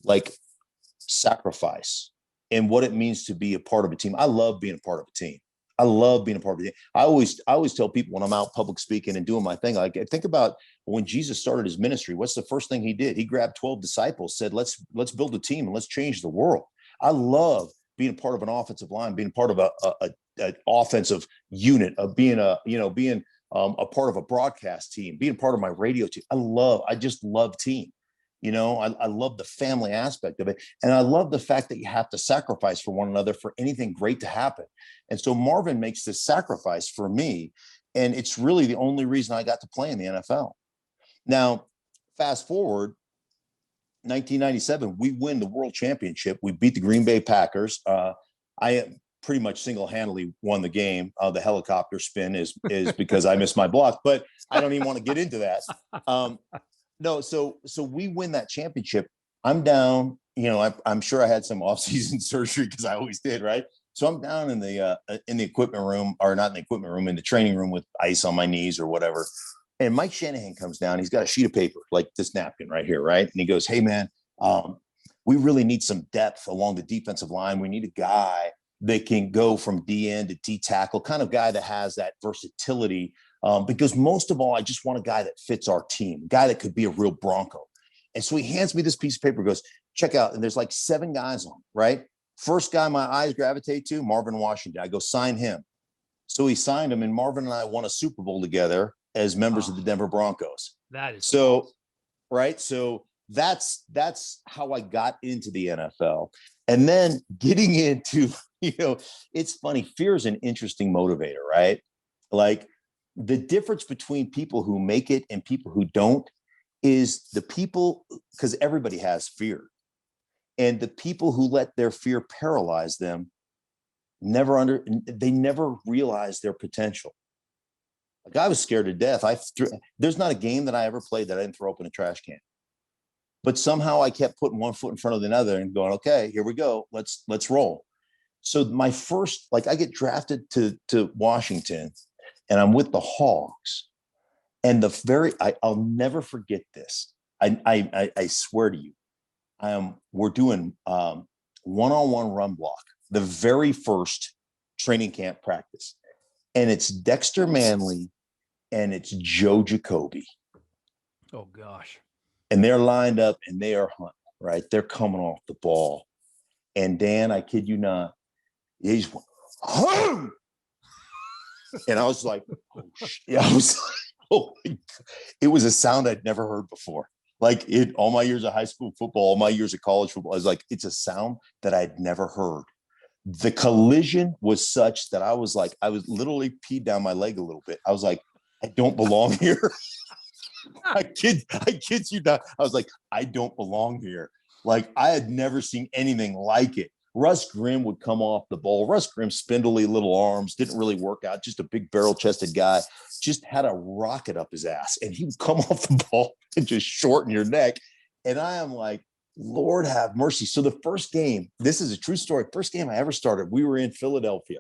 like sacrifice and what it means to be a part of a team. I love being a part of a team. I love being a part of it. I always tell people when I'm out public speaking and doing my thing, like, think about when Jesus started his ministry. What's the first thing he did? He grabbed 12 disciples, said, let's build a team and let's change the world. I love being a part of an offensive line, being part of an offensive unit, of being a part of a broadcast team, being part of my radio team. I just love team. I love the family aspect of it. And I love the fact that you have to sacrifice for one another for anything great to happen. And so Marvin makes this sacrifice for me. And it's really the only reason I got to play in the NFL. Now, fast forward, 1997, we win the world championship. We beat the Green Bay Packers. I pretty much single-handedly won the game. The helicopter spin is because I missed my block, but I don't even want to get into that. No, so we win that championship. I'm down. I'm sure I had some off-season surgery because I always did, right? So I'm down in the equipment room, or not in the equipment room, in the training room with ice on my knees or whatever. And Mike Shanahan comes down. He's got a sheet of paper like this napkin right here, right? And he goes, "Hey, man, we really need some depth along the defensive line. We need a guy that can go from D end to D tackle, kind of guy that has that versatility." Because most of all, I just want a guy that fits our team, a guy that could be a real Bronco. And so he hands me this piece of paper, goes, check out. And there's like 7 guys on, right? First guy my eyes gravitate to, Marvin Washington. I go, sign him. So he signed him, and Marvin and I won a Super Bowl together as members of the Denver Broncos. That is so awesome. Right. So that's how I got into the NFL. And then getting into, it's funny. Fear is an interesting motivator, right? Like, the difference between people who make it and people who don't is the people, because everybody has fear. And the people who let their fear paralyze them they never realize their potential. Like, I was scared to death. There's not a game that I ever played that I didn't throw up in a trash can. But somehow I kept putting one foot in front of another and going, okay, here we go. Let's roll. So my first, like, I get drafted to Washington, and I'm with the Hawks. And I'll never forget this. I swear to you, we're doing one-on-one run block, the very first training camp practice. And it's Dexter Manley and it's Joe Jacoby. Oh, gosh. And they're lined up and they are hunting, right? They're coming off the ball. And Dan, I kid you not, he just went, hum! And I was like, oh, shit. I was like, oh, it was a sound I'd never heard before. Like, all my years of high school football, all my years of college football, I was like, it's a sound that I'd never heard. The collision was such that I was literally peed down my leg a little bit. I was like, I don't belong here. I kid you not. I was like, I don't belong here. Like, I had never seen anything like it. Russ Grimm would come off the ball. Russ Grimm, spindly little arms, didn't really work out. Just a big barrel-chested guy. Just had a rocket up his ass. And he would come off the ball and just shorten your neck. And I am like, Lord have mercy. So the first game, this is a true story. First game I ever started, we were in Philadelphia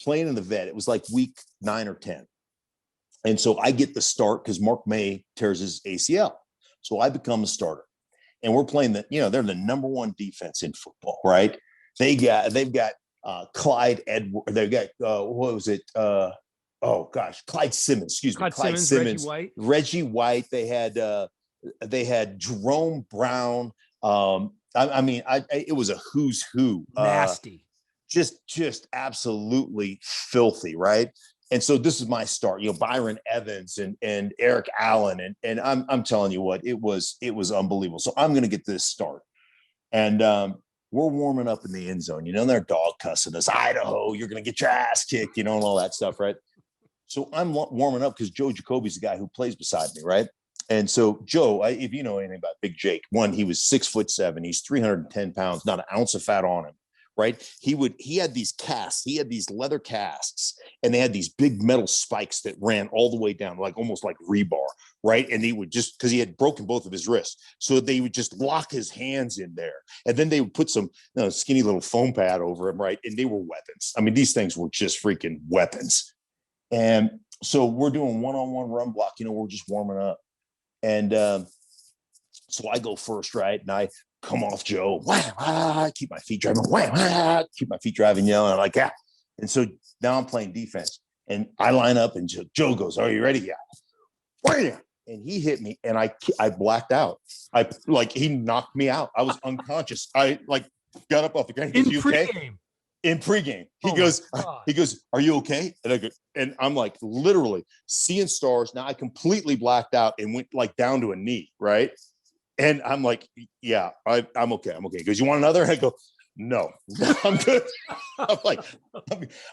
playing in the vet. It was like week 9 or 10. And so I get the start because Mark May tears his ACL. So I become a starter. And we're playing they're the number one defense in football, right? They've got Clyde Edwards. They've got what was it? Clyde Simmons. Excuse me, Clyde Simmons. Reggie White. They had Jerome Brown. It was a who's who. Nasty. Just absolutely filthy, right? And so this is my start. Byron Evans and Eric Allen, and I'm telling you what, it was unbelievable. So I'm going to get this start, and we're warming up in the end zone. They're dog cussing us, Idaho, you're going to get your ass kicked, and all that stuff, right? So I'm warming up because Joe Jacoby's the guy who plays beside me, right? And so Joe, if you know anything about Big Jake, he was 6'7", he's 310 pounds, not an ounce of fat on him, right? He had these casts, he had these leather casts, and they had these big metal spikes that ran all the way down, like almost like rebar, right? And he would just, because he had broken both of his wrists, so they would just lock his hands in there, and then they would put some skinny little foam pad over him, right? And they were weapons. I mean, these things were just freaking weapons. And so we're doing one-on-one run block. We're just warming up, and so I go first, right? And I come off Joe, keep my feet driving, I'm like, yeah. And so now I'm playing defense, and I line up, and Joe goes, "Are you ready?" Yeah. And he hit me, and I blacked out. He knocked me out. I was unconscious. I got up off the ground. He goes, "You okay?" In pregame, he goes, "Are you okay?" And I go, and I'm like literally seeing stars. Now I completely blacked out and went down to a knee, right? And I'm like, "Yeah, I'm okay. I'm okay." He goes, "You want another?" And I go, "No, I'm good." I'm like,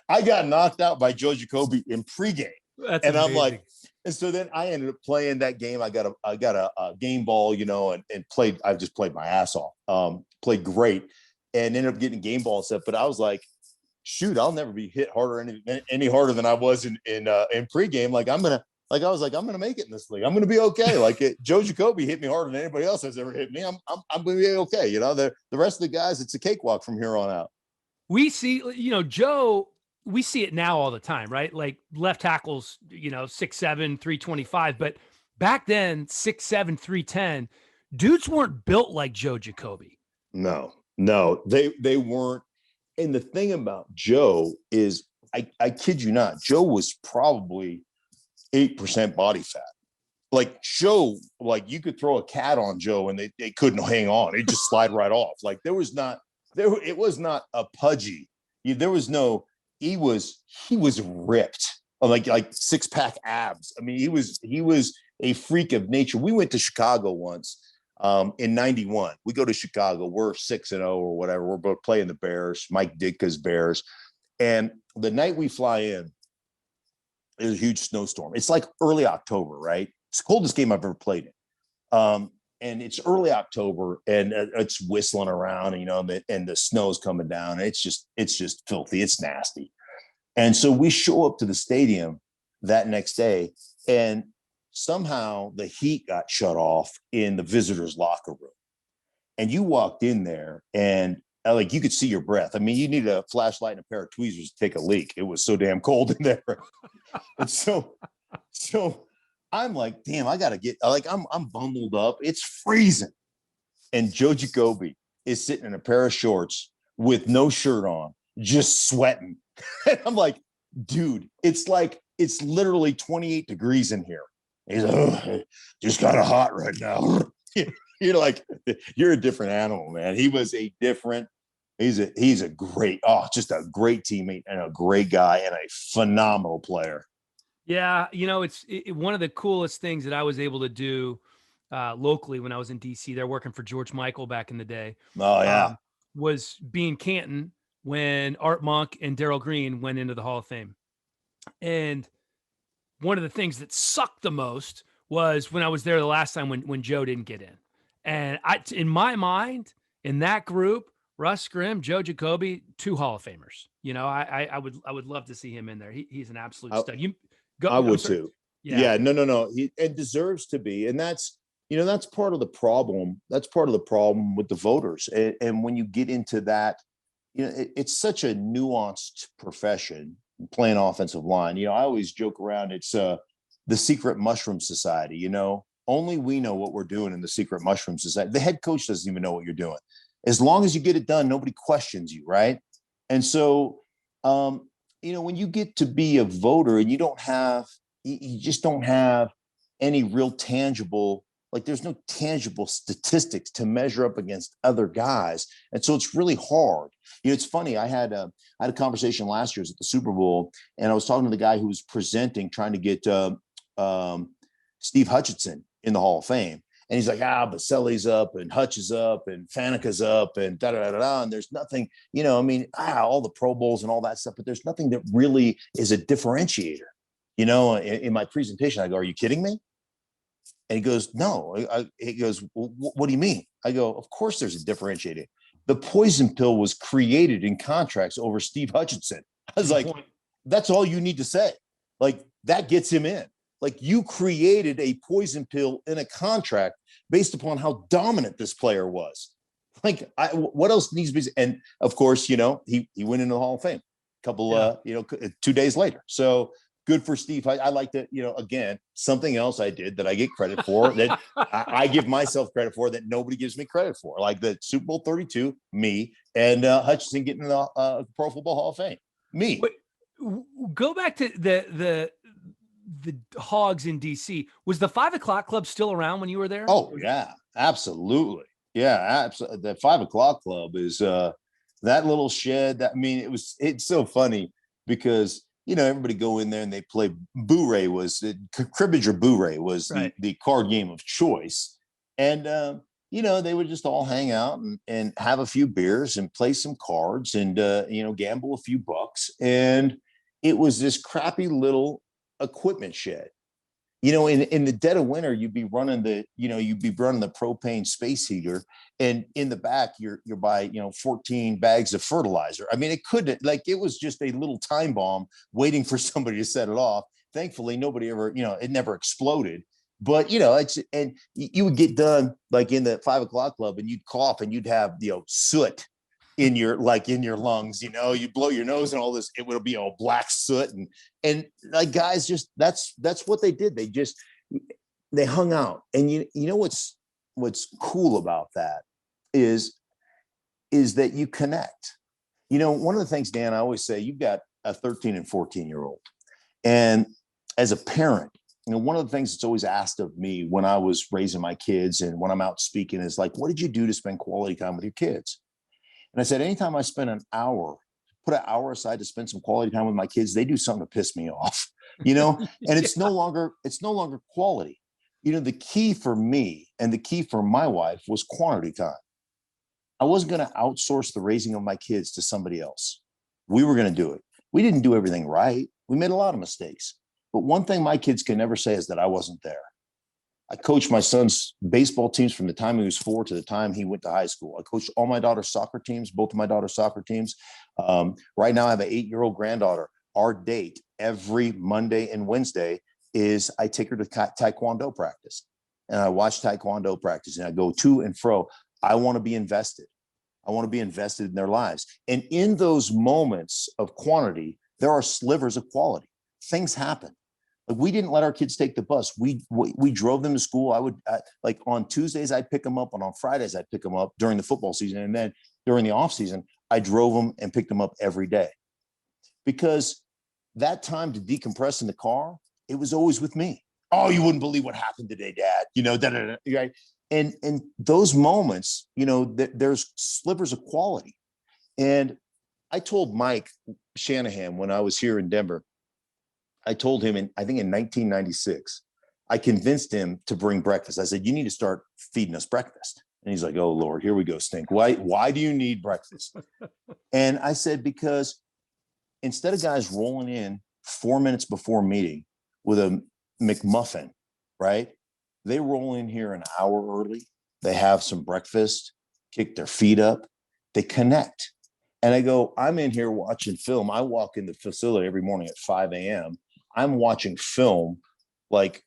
I got knocked out by Joe Jacoby in pregame. That's and amazing. I'm like, and so then I ended up playing that game. I got a game ball, and played. I just played my ass off. Played great. And ended up getting game ball stuff. But I was like, shoot, I'll never be hit harder any harder than I was in pregame. I was like, I'm gonna make it in this league. I'm gonna be okay. Joe Jacoby hit me harder than anybody else has ever hit me. I'm gonna be okay. The rest of the guys, it's a cakewalk from here on out. We see, Joe, we see it now all the time, right? Like left tackles, 6'7", 325, but back then 6'7", 310, dudes weren't built like Joe Jacoby. No, they weren't. And the thing about Joe is, I kid you not, Joe was probably 8% body fat. Joe, you could throw a cat on Joe and they couldn't hang on. It just slide right off. It was not a pudgy. There was no, he was ripped, like six-pack abs. I mean, he was a freak of nature. We went to Chicago once. In 91, we go to Chicago. We're 6-0 or whatever. We're both playing the Bears, Mike Ditka's Bears. And the night we fly in, there's a huge snowstorm. It's like early October, right? It's the coldest game I've ever played in. and it's early October, and it's whistling around, and the snow's coming down. It's just filthy. It's nasty. And so we show up to the stadium that next day, and somehow the heat got shut off in the visitors' locker room. And you walked in there, and like you could see your breath. I mean, you need a flashlight and a pair of tweezers to take a leak. It was so damn cold in there. And so I'm like, damn, I gotta get I'm bundled up. It's freezing. And Joe Jacoby is sitting in a pair of shorts with no shirt on, just sweating. And I'm like, dude, it's literally 28 degrees in here. He's like, oh, just kind of hot right now. You're like, you're a different animal, man. He's a great, just a great teammate and a great guy and a phenomenal player. Yeah. It's one of the coolest things that I was able to do locally when I was in DC. They're working for George Michael back in the day. Oh, yeah. Was being Canton when Art Monk and Darryl Green went into the Hall of Fame. And one of the things that sucked the most was when I was there the last time when Joe didn't get in. And in my mind, in that group, Russ Grimm, Joe Jacoby, 2 Hall of Famers. I would love to see him in there. He's an absolute stud. I would too. Yeah. No. It deserves to be. And that's part of the problem. That's part of the problem with the voters. And when you get into that, it's such a nuanced profession, playing offensive line. I always joke around. It's the secret mushroom society. Only we know what we're doing in the secret mushroom society. The head coach doesn't even know what you're doing. As long as you get it done, nobody questions you, right? And so, when you get to be a voter and you just don't have any real tangible, there's no tangible statistics to measure up against other guys. And so it's really hard. It's funny. I had a conversation last year at the Super Bowl, and I was talking to the guy who was presenting, trying to get Steve Hutchinson in the Hall of Fame. And he's like, Baselli's up and Hutch is up and Faneca's up and da-da-da-da-da. And there's nothing, all the Pro Bowls and all that stuff, but there's nothing that really is a differentiator. In my presentation, I go, are you kidding me? And he goes, no. He goes, well, what do you mean? I go, of course there's a differentiator. The poison pill was created in contracts over Steve Hutchinson. I was like, that's all you need to say. That gets him in. You created a poison pill in a contract based upon how dominant this player was. What else needs to be? And of course, he went into the Hall of Fame a couple, 2 days later. So good for Steve. I like to, again, something else I did that I get credit for that I give myself credit for that nobody gives me credit for. Like the Super Bowl 32, me, and Hutchinson getting the Pro Football Hall of Fame, me. But go back to the Hogs in DC. Was the 5 o'clock club still around when you were there? Oh yeah, absolutely. Yeah, absolutely. The 5 o'clock club is that little shed. It's so funny because everybody go in there and they play Boo-Ray cribbage or Boo-Ray was right. the card game of choice. And they would just all hang out and have a few beers and play some cards and gamble a few bucks. And it was this crappy little equipment shed. In the dead of winter, you'd be running the propane space heater, and in the back you're by 14 bags of fertilizer. It was just a little time bomb waiting for somebody to set it off. Thankfully, nobody ever, it never exploded. But and you would get done in the 5 o'clock club, and you'd cough, and you'd have soot in your lungs, you blow your nose and all this, it would be all black soot and guys just that's what they did. They hung out. And what's cool about that is that you connect. One of the things, Dan, I always say, you've got a 13 and 14-year-old, and as a parent, one of the things that's always asked of me when I was raising my kids and when I'm out speaking is what did you do to spend quality time with your kids? And I said, anytime I spend put an hour aside to spend some quality time with my kids, they do something to piss me off, and it's no longer quality. The key for me and the key for my wife was quantity time. I wasn't going to outsource the raising of my kids to somebody else. We were going to do it. We didn't do everything right. We made a lot of mistakes. But one thing my kids can never say is that I wasn't there. I coached my son's baseball teams from the time he was 4 to the time he went to high school. I coached all my daughter's soccer teams, both of my daughter's soccer teams. Right now I have an 8-year-old granddaughter. Our date every Monday and Wednesday is I take her to Taekwondo practice, and I watch Taekwondo practice, and I go to and fro. I want to be invested. I want to be invested in their lives. And in those moments of quantity, there are slivers of quality. Things happen. Like, we didn't let our kids take the bus. We drove them to school. Like on Tuesdays, I'd pick them up, and on Fridays, I'd pick them up during the football season. And then during the off season, I drove them and picked them up every day, because that time to decompress in the car, it was always with me. Oh, you wouldn't believe what happened today, Dad. Right? And those moments, there's slivers of quality. And I told Mike Shanahan when I was here in Denver, I told him I think in 1996, I convinced him to bring breakfast. I said, you need to start feeding us breakfast. And he's like, oh, Lord, here we go, Stink. Why do you need breakfast? And I said, because instead of guys rolling in 4 minutes before meeting with a McMuffin, right? They roll in here an hour early. They have some breakfast, kick their feet up, they connect. And I go, I'm in here watching film. I walk in the facility every morning at 5 a.m. I'm watching film. Like,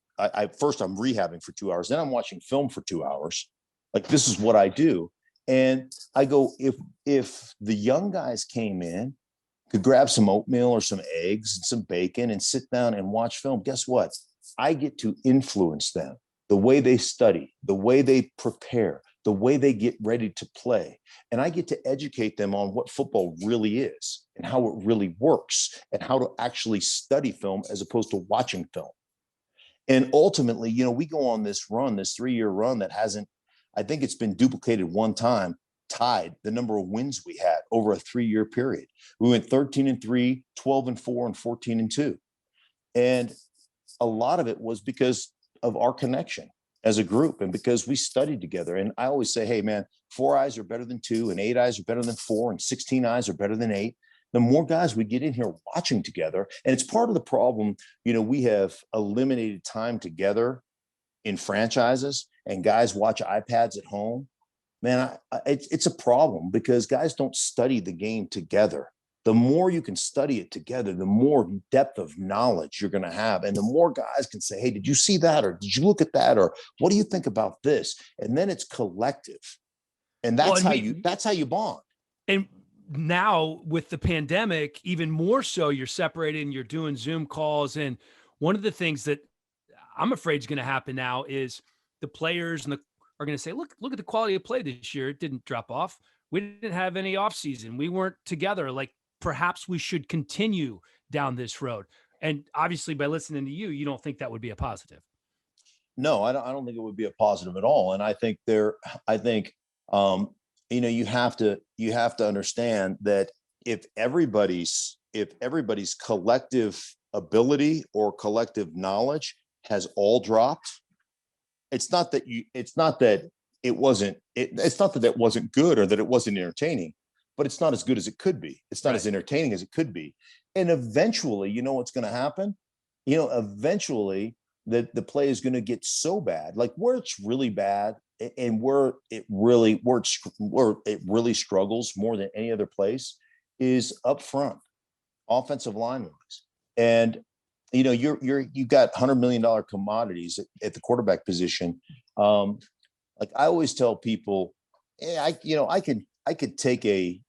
first I'm rehabbing for 2 hours. Then I'm watching film for 2 hours. Like, this is what I do. And I go, if the young guys came in, could grab some oatmeal or some eggs and some bacon and sit down and watch film, guess what? I get to influence them, the way they study, the way they prepare, the way they get ready to play. And I get to educate them on what football really is and how it really works and how to actually study film as opposed to watching film. And ultimately, we go on this run, this 3-year run that hasn't, I think it's been duplicated one time, tied the number of wins we had over a 3-year period. We went 13-3, 12-4, and 14-2. And a lot of it was because of our connection as a group and because we studied together. And I always say, hey, man, 4 eyes are better than 2, and 8 eyes are better than 4, and 16 eyes are better than 8. The more guys we get in here watching together, and it's part of the problem, we have eliminated time together in franchises, and guys watch iPads at home. Man, it's a problem because guys don't study the game together. The more you can study it together, the more depth of knowledge you're going to have. And the more guys can say, hey, did you see that? Or did you look at that? Or what do you think about this? And then it's collective. And that's how you bond. And now with the pandemic, even more so, you're separated and you're doing Zoom calls. And one of the things that I'm afraid is going to happen now is the players are going to say, look at the quality of play this year. It didn't drop off. We didn't have any off season. We weren't together. Like, perhaps we should continue down this road. And obviously by listening to you, you don't think that would be a positive. No, I don't think it would be a positive at all. And I think you have to understand that if everybody's collective ability or collective knowledge has all dropped, it's not that it wasn't good or that it wasn't entertaining, but it's not as good as it could be. It's not as entertaining as it could be. And eventually, what's going to happen? Eventually the play is going to get so bad, like where it's really bad and where it really struggles more than any other place is up front, offensive line wise. And you got $100 million commodities at the quarterback position. Like I always tell people, I could take a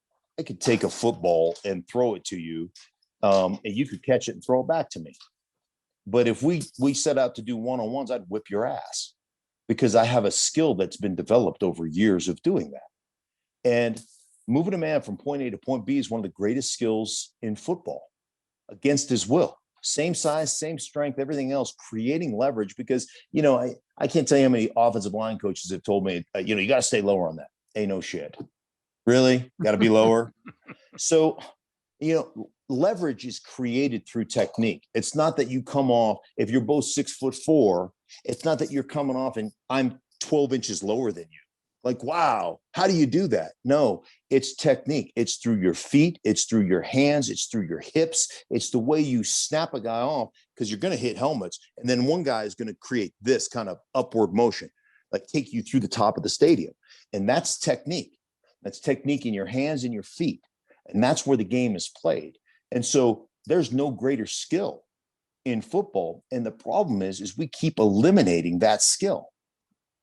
football and throw it to you, and you could catch it and throw it back to me. But if we set out to do one-on-ones, I'd whip your ass because I have a skill that's been developed over years of doing that. And moving a man from point A to point B is one of the greatest skills in football against his will. Same size, same strength, everything else, creating leverage because, I can't tell you how many offensive line coaches have told me, you got to stay lower on that. Ain't no shit. Really? Got to be lower. So, leverage is created through technique. It's not that you come off, if you're both 6'4", it's not that you're coming off and I'm 12 inches lower than you. Like, wow, how do you do that? No, it's technique. It's through your feet. It's through your hands. It's through your hips. It's the way you snap a guy off, because you're going to hit helmets. And then one guy is going to create this kind of upward motion, like take you through the top of the stadium. And that's technique. That's technique in your hands and your feet. And that's where the game is played. And so there's no greater skill in football. And the problem is we keep eliminating that skill.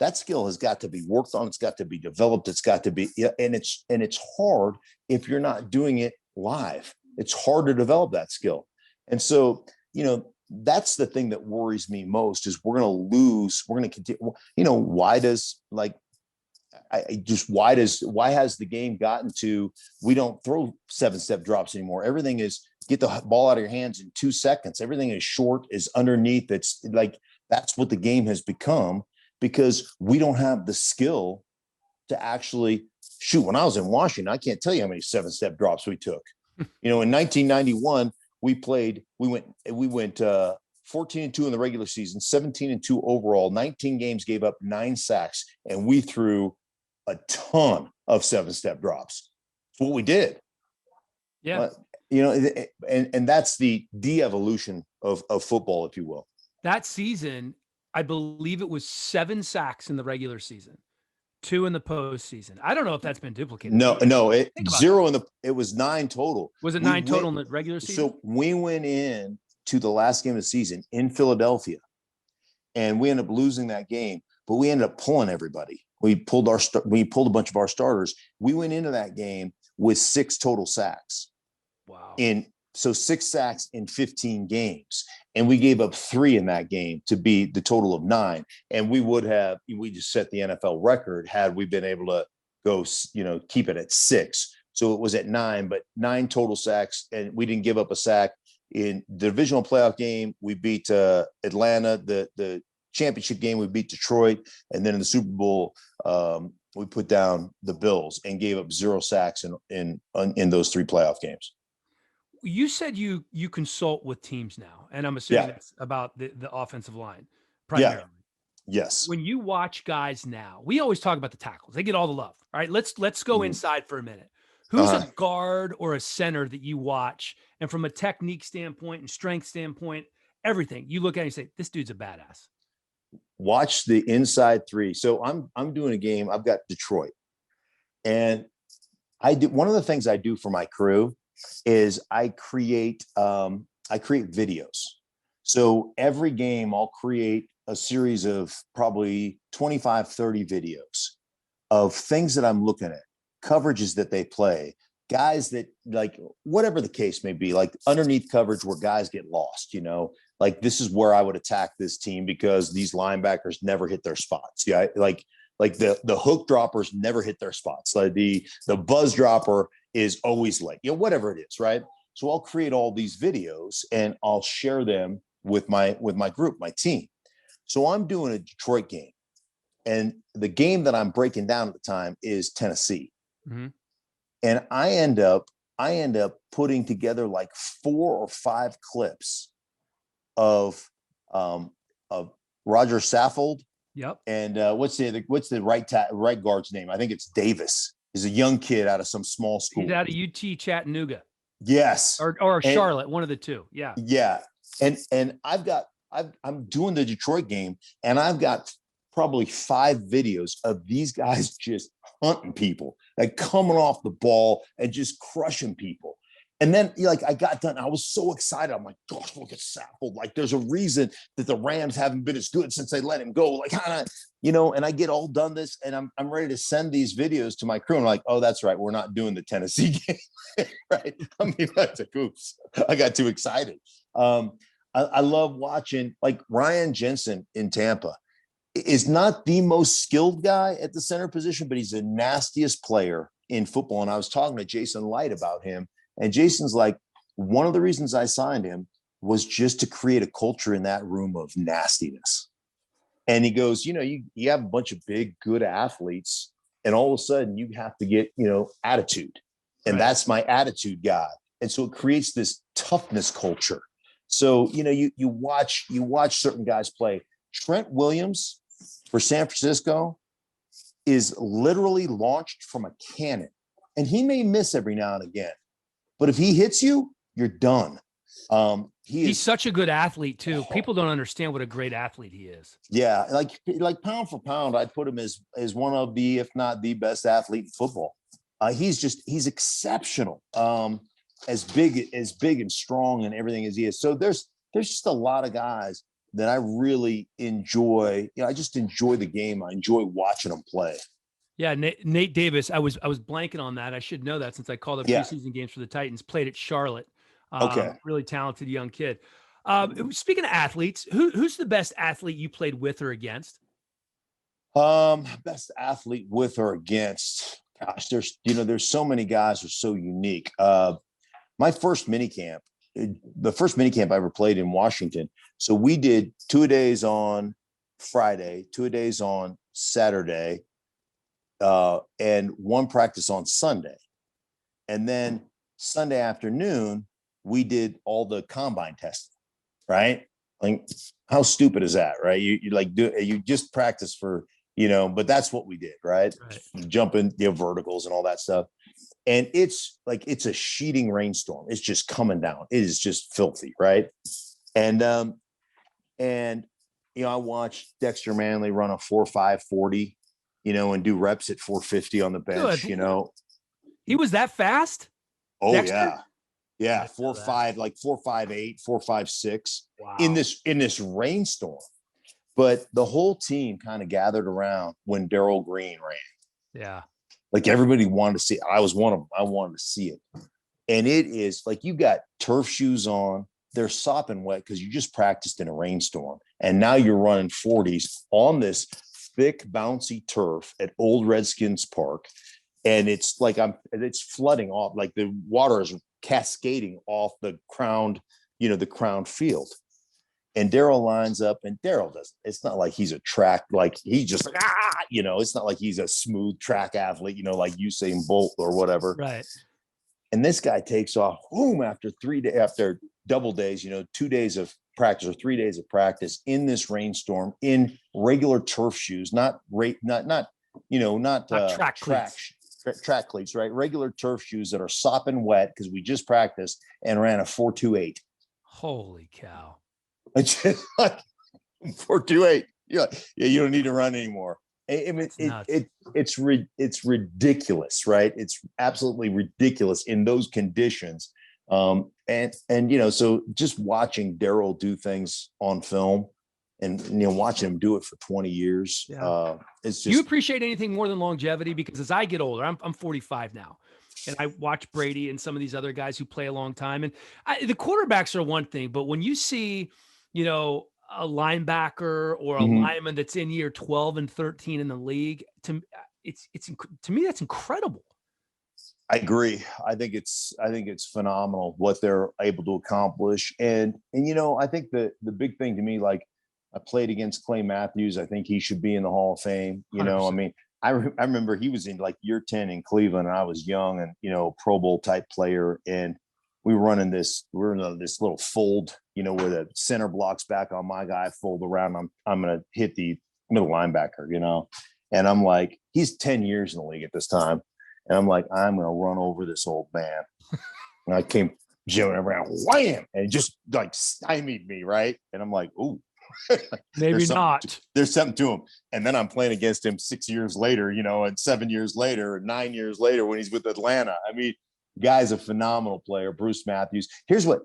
That skill has got to be worked on. It's got to be developed. It's got to be, and it's hard if you're not doing it live. It's hard to develop that skill. And so, that's the thing that worries me most is we're going to lose. We're going to continue. Why has the game gotten to, we don't throw 7-step drops anymore. Everything is get the ball out of your hands in 2 seconds. Everything is short, is underneath. It's like, that's what the game has become, because we don't have the skill to actually shoot. When I was in Washington, I can't tell you how many 7-step drops we took. In 1991, we went 14-2 in the regular season, 17-2 overall, 19 games, gave up 9 sacks, and we threw a ton of 7-step drops. That's what we did. Yeah. And that's the de-evolution of football, if you will. That season, I believe it was 7 sacks in the regular season, 2 in the postseason. I don't know if that's been duplicated. No, it was 9 total. Was it 9 total in the regular season? So we went in to the last game of the season in Philadelphia, and we ended up losing that game, but we ended up pulling everybody. We pulled a bunch of our starters. We went into that game with 6 total sacks. Wow. So 6 sacks in 15 games. And we gave up 3 in that game to be the total of 9. And we just set the NFL record had we been able to go, keep it at 6. So it was at 9, but 9 total sacks. And we didn't give up a sack. In the divisional playoff game, we beat Atlanta. The championship game, we beat Detroit. And then in the Super Bowl, we put down the Bills and gave up 0 sacks in those 3 playoff games. You said you consult with teams now, and I'm assuming that's about the offensive line primarily. Yeah. Yes. When you watch guys now, we always talk about the tackles. They get all the love. All right, let's go inside for a minute. Who's a guard or a center that you watch, and from a technique standpoint and strength standpoint, everything, you look at it and say, this dude's a badass? Watch the inside 3. So I'm doing a game. I've got Detroit, and one of the things I do for my crew is I create videos. So every game I'll create a series of probably 25, 30 videos of things that I'm looking at, coverages that they play, guys that, like, whatever the case may be, like underneath coverage where guys get lost, like this is where I would attack this team because these linebackers never hit their spots. Yeah. Like the hook droppers never hit their spots. Like the buzz dropper is always late, whatever it is. Right. So I'll create all these videos and I'll share them with my group, my team. So I'm doing a Detroit game, and the game that I'm breaking down at the time is Tennessee. Mm-hmm. And I end up putting together like 4 or 5 clips of Roger Saffold. Yep. And what's the right guard's name? I think it's Davis. He's a young kid out of some small school. He's out of UT Chattanooga. Yes. Or Charlotte, one of the two. Yeah. Yeah. And I'm doing the Detroit game, and I've got probably 5 videos of these guys just hunting people, like coming off the ball and just crushing people. And then, I got done. I was so excited. I'm like, gosh, look at Saffold. Like, there's a reason that the Rams haven't been as good since they let him go. Like, and I get all done this, and I'm ready to send these videos to my crew. And I'm like, oh, that's right. We're not doing the Tennessee game. Right. I mean, that's a oops. I got too excited. I love watching, like, Ryan Jensen in Tampa is not the most skilled guy at the center position, but he's the nastiest player in football. And I was talking to Jason Light about him. And Jason's like, one of the reasons I signed him was just to create a culture in that room of nastiness. And he goes, you have a bunch of big, good athletes, and all of a sudden you have to get, attitude. And that's my attitude guy. And so it creates this toughness culture. So, you watch certain guys play. Trent Williams for San Francisco, is literally launched from a cannon. And he may miss every now and again, but if he hits you, you're done. He's such a good athlete too. People don't understand what a great athlete he is. Yeah, like pound for pound, I'd put him as one of the, if not the best athlete in football. He's exceptional. As big and strong and everything as he is. So there's just a lot of guys that I really enjoy. I just enjoy the game. I enjoy watching them play. Yeah, Nate Davis. I was blanking on that. I should know that since I called the preseason games for the Titans. Played at Charlotte. Okay, really talented young kid. Speaking of athletes, who's the best athlete you played with or against? Best athlete with or against? Gosh, there's so many guys who are so unique. My first minicamp, the first minicamp I ever played in Washington. So we did 2-a-days on Friday, 2-a-days on Saturday, and one practice on Sunday. And then Sunday afternoon, we did all the combine testing, right? Like, how stupid is that, right? You just practice for, but that's what we did, right? Jumping, verticals and all that stuff. And it's a sheeting rainstorm. It's just coming down. It is just filthy, right? And I watched Dexter Manley run a 4.5 40, and do reps at 450 on the bench. Good. He was that fast? Oh, Dexter? Yeah. 4.5, like 4.58, 4.56 in this rainstorm. But the whole team kind of gathered around when Darrell Green ran. Yeah. Like, everybody wanted to see it. I was one of them. I wanted to see it. And it is like, you got turf shoes on. They're sopping wet because you just practiced in a rainstorm. And now you're running 40s on this thick, bouncy turf at Old Redskins Park. And it's like it's flooding off. Like, the water is cascading off the crowned field. And Darrell lines up, and Darrell doesn't. It's not like he's a track, like he's just it's not like he's a smooth track athlete, like Usain Bolt or whatever. Right. And this guy takes off, boom, after double days, 2 days of practice or 3 days of practice in this rainstorm in regular turf shoes, not track cleats, right? Regular turf shoes that are sopping wet because we just practiced, and ran a 4.28. Holy cow. It's just like 4.28. Yeah, you don't need to run anymore. I mean, it's ridiculous, right? It's absolutely ridiculous in those conditions. So just watching Darrell do things on film, and watching him do it for 20 years. It's just, you appreciate anything more than longevity? Because as I get older, I'm 45 now, and I watch Brady and some of these other guys who play a long time. And the quarterbacks are one thing, but when you see, a linebacker or a lineman that's in year 12 and 13 in the league, to me, that's incredible. I agree. I think it's phenomenal what they're able to accomplish. And I think the big thing to me, like, I played against Clay Matthews. I think he should be in the Hall of Fame. 100%. I mean, I remember he was in like year 10 in Cleveland, and I was young and, Pro Bowl type player. And we were in this little fold, where the center blocks back on my guy, fold around. I'm going to hit the middle linebacker, and I'm like, he's 10 years in the league at this time. And I'm like, I'm going to run over this old man. And I came jimming around, wham, and just like stymied me. Right. And I'm like, ooh, maybe not. There's something to him. And then I'm playing against him 6 years later, and 7 years later, 9 years later, when he's with Atlanta. I mean, guy's a phenomenal player, Bruce Matthews. Here's what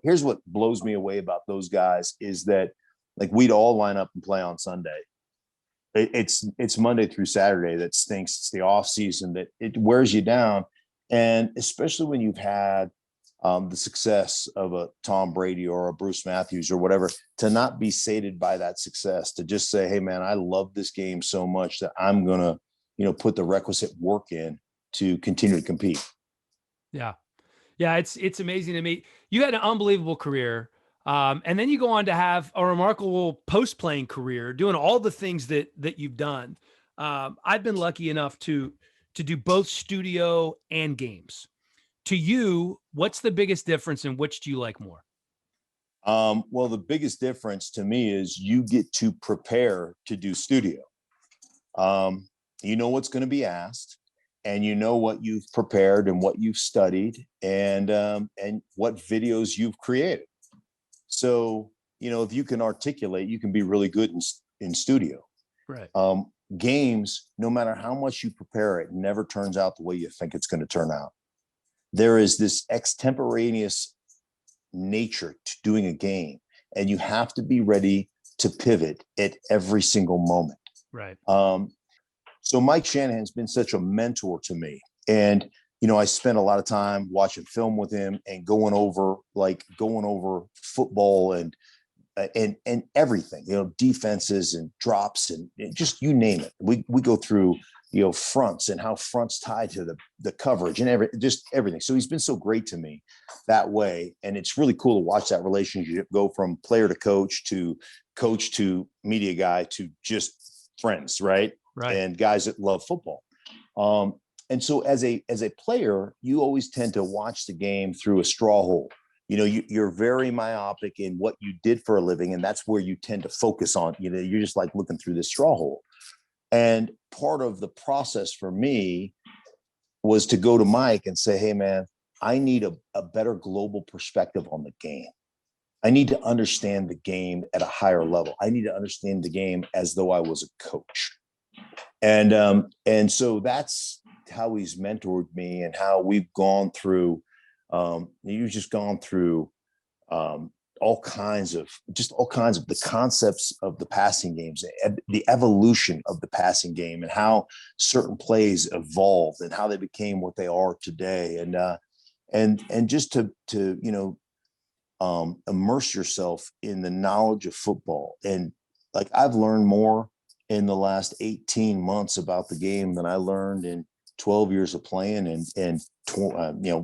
blows me away about those guys is that, like, we'd all line up and play on Sunday. It's Monday through Saturday that stinks. It's the off season that it wears you down. And especially when you've had the success of a Tom Brady or a Bruce Matthews or whatever, to not be sated by that success, to just say, hey man, I love this game so much that I'm going to, put the requisite work in to continue to compete. Yeah. Yeah. It's amazing to me. You had an unbelievable career. And then you go on to have a remarkable post-playing career, doing all the things that you've done. I've been lucky enough to do both studio and games. To you, what's the biggest difference, and which do you like more? Well, the biggest difference to me is you get to prepare to do studio. You know what's going to be asked, and you know what you've prepared and what you've studied, and what videos you've created. So, if you can articulate, you can be really good in studio. Right. Games, no matter how much you prepare, it never turns out the way you think it's going to turn out. There is this extemporaneous nature to doing a game, and you have to be ready to pivot at every single moment. Right. So Mike Shanahan's been such a mentor to me. And, I spent a lot of time watching film with him and going over football and everything, defenses and drops and just you name it. We go through, fronts and how fronts tie to the coverage and everything. So he's been so great to me that way. And it's really cool to watch that relationship go from player to coach to media guy to just friends. Right. And guys that love football. And so as a player, you always tend to watch the game through a straw hole. You're very myopic in what you did for a living, and that's where you tend to focus on. You're just like looking through this straw hole. And part of the process for me was to go to Mike and say, hey, man, I need a better global perspective on the game. I need to understand the game at a higher level. I need to understand the game as though I was a coach. And so that's how he's mentored me and how we've gone through. You've just gone through all kinds of the concepts of the passing games, the evolution of the passing game, and how certain plays evolved and how they became what they are today. And just to immerse yourself in the knowledge of football. And like I've learned more in the last 18 months about the game than I learned in 12 years of playing and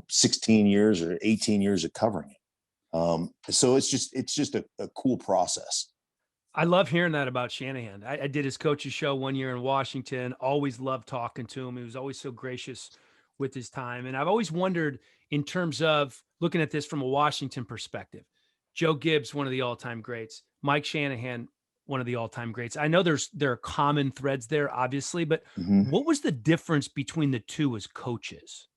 16 years or 18 years of covering it. So it's just a cool process. I love hearing that about Shanahan. I did his coach's show one year in Washington. Always loved talking to him. He was always so gracious with his time. And I've always wondered, in terms of looking at this from a Washington perspective, Joe Gibbs, one of the all-time greats, Mike Shanahan, one of the all-time greats. I know there are common threads there, obviously, but what was the difference between the two as coaches?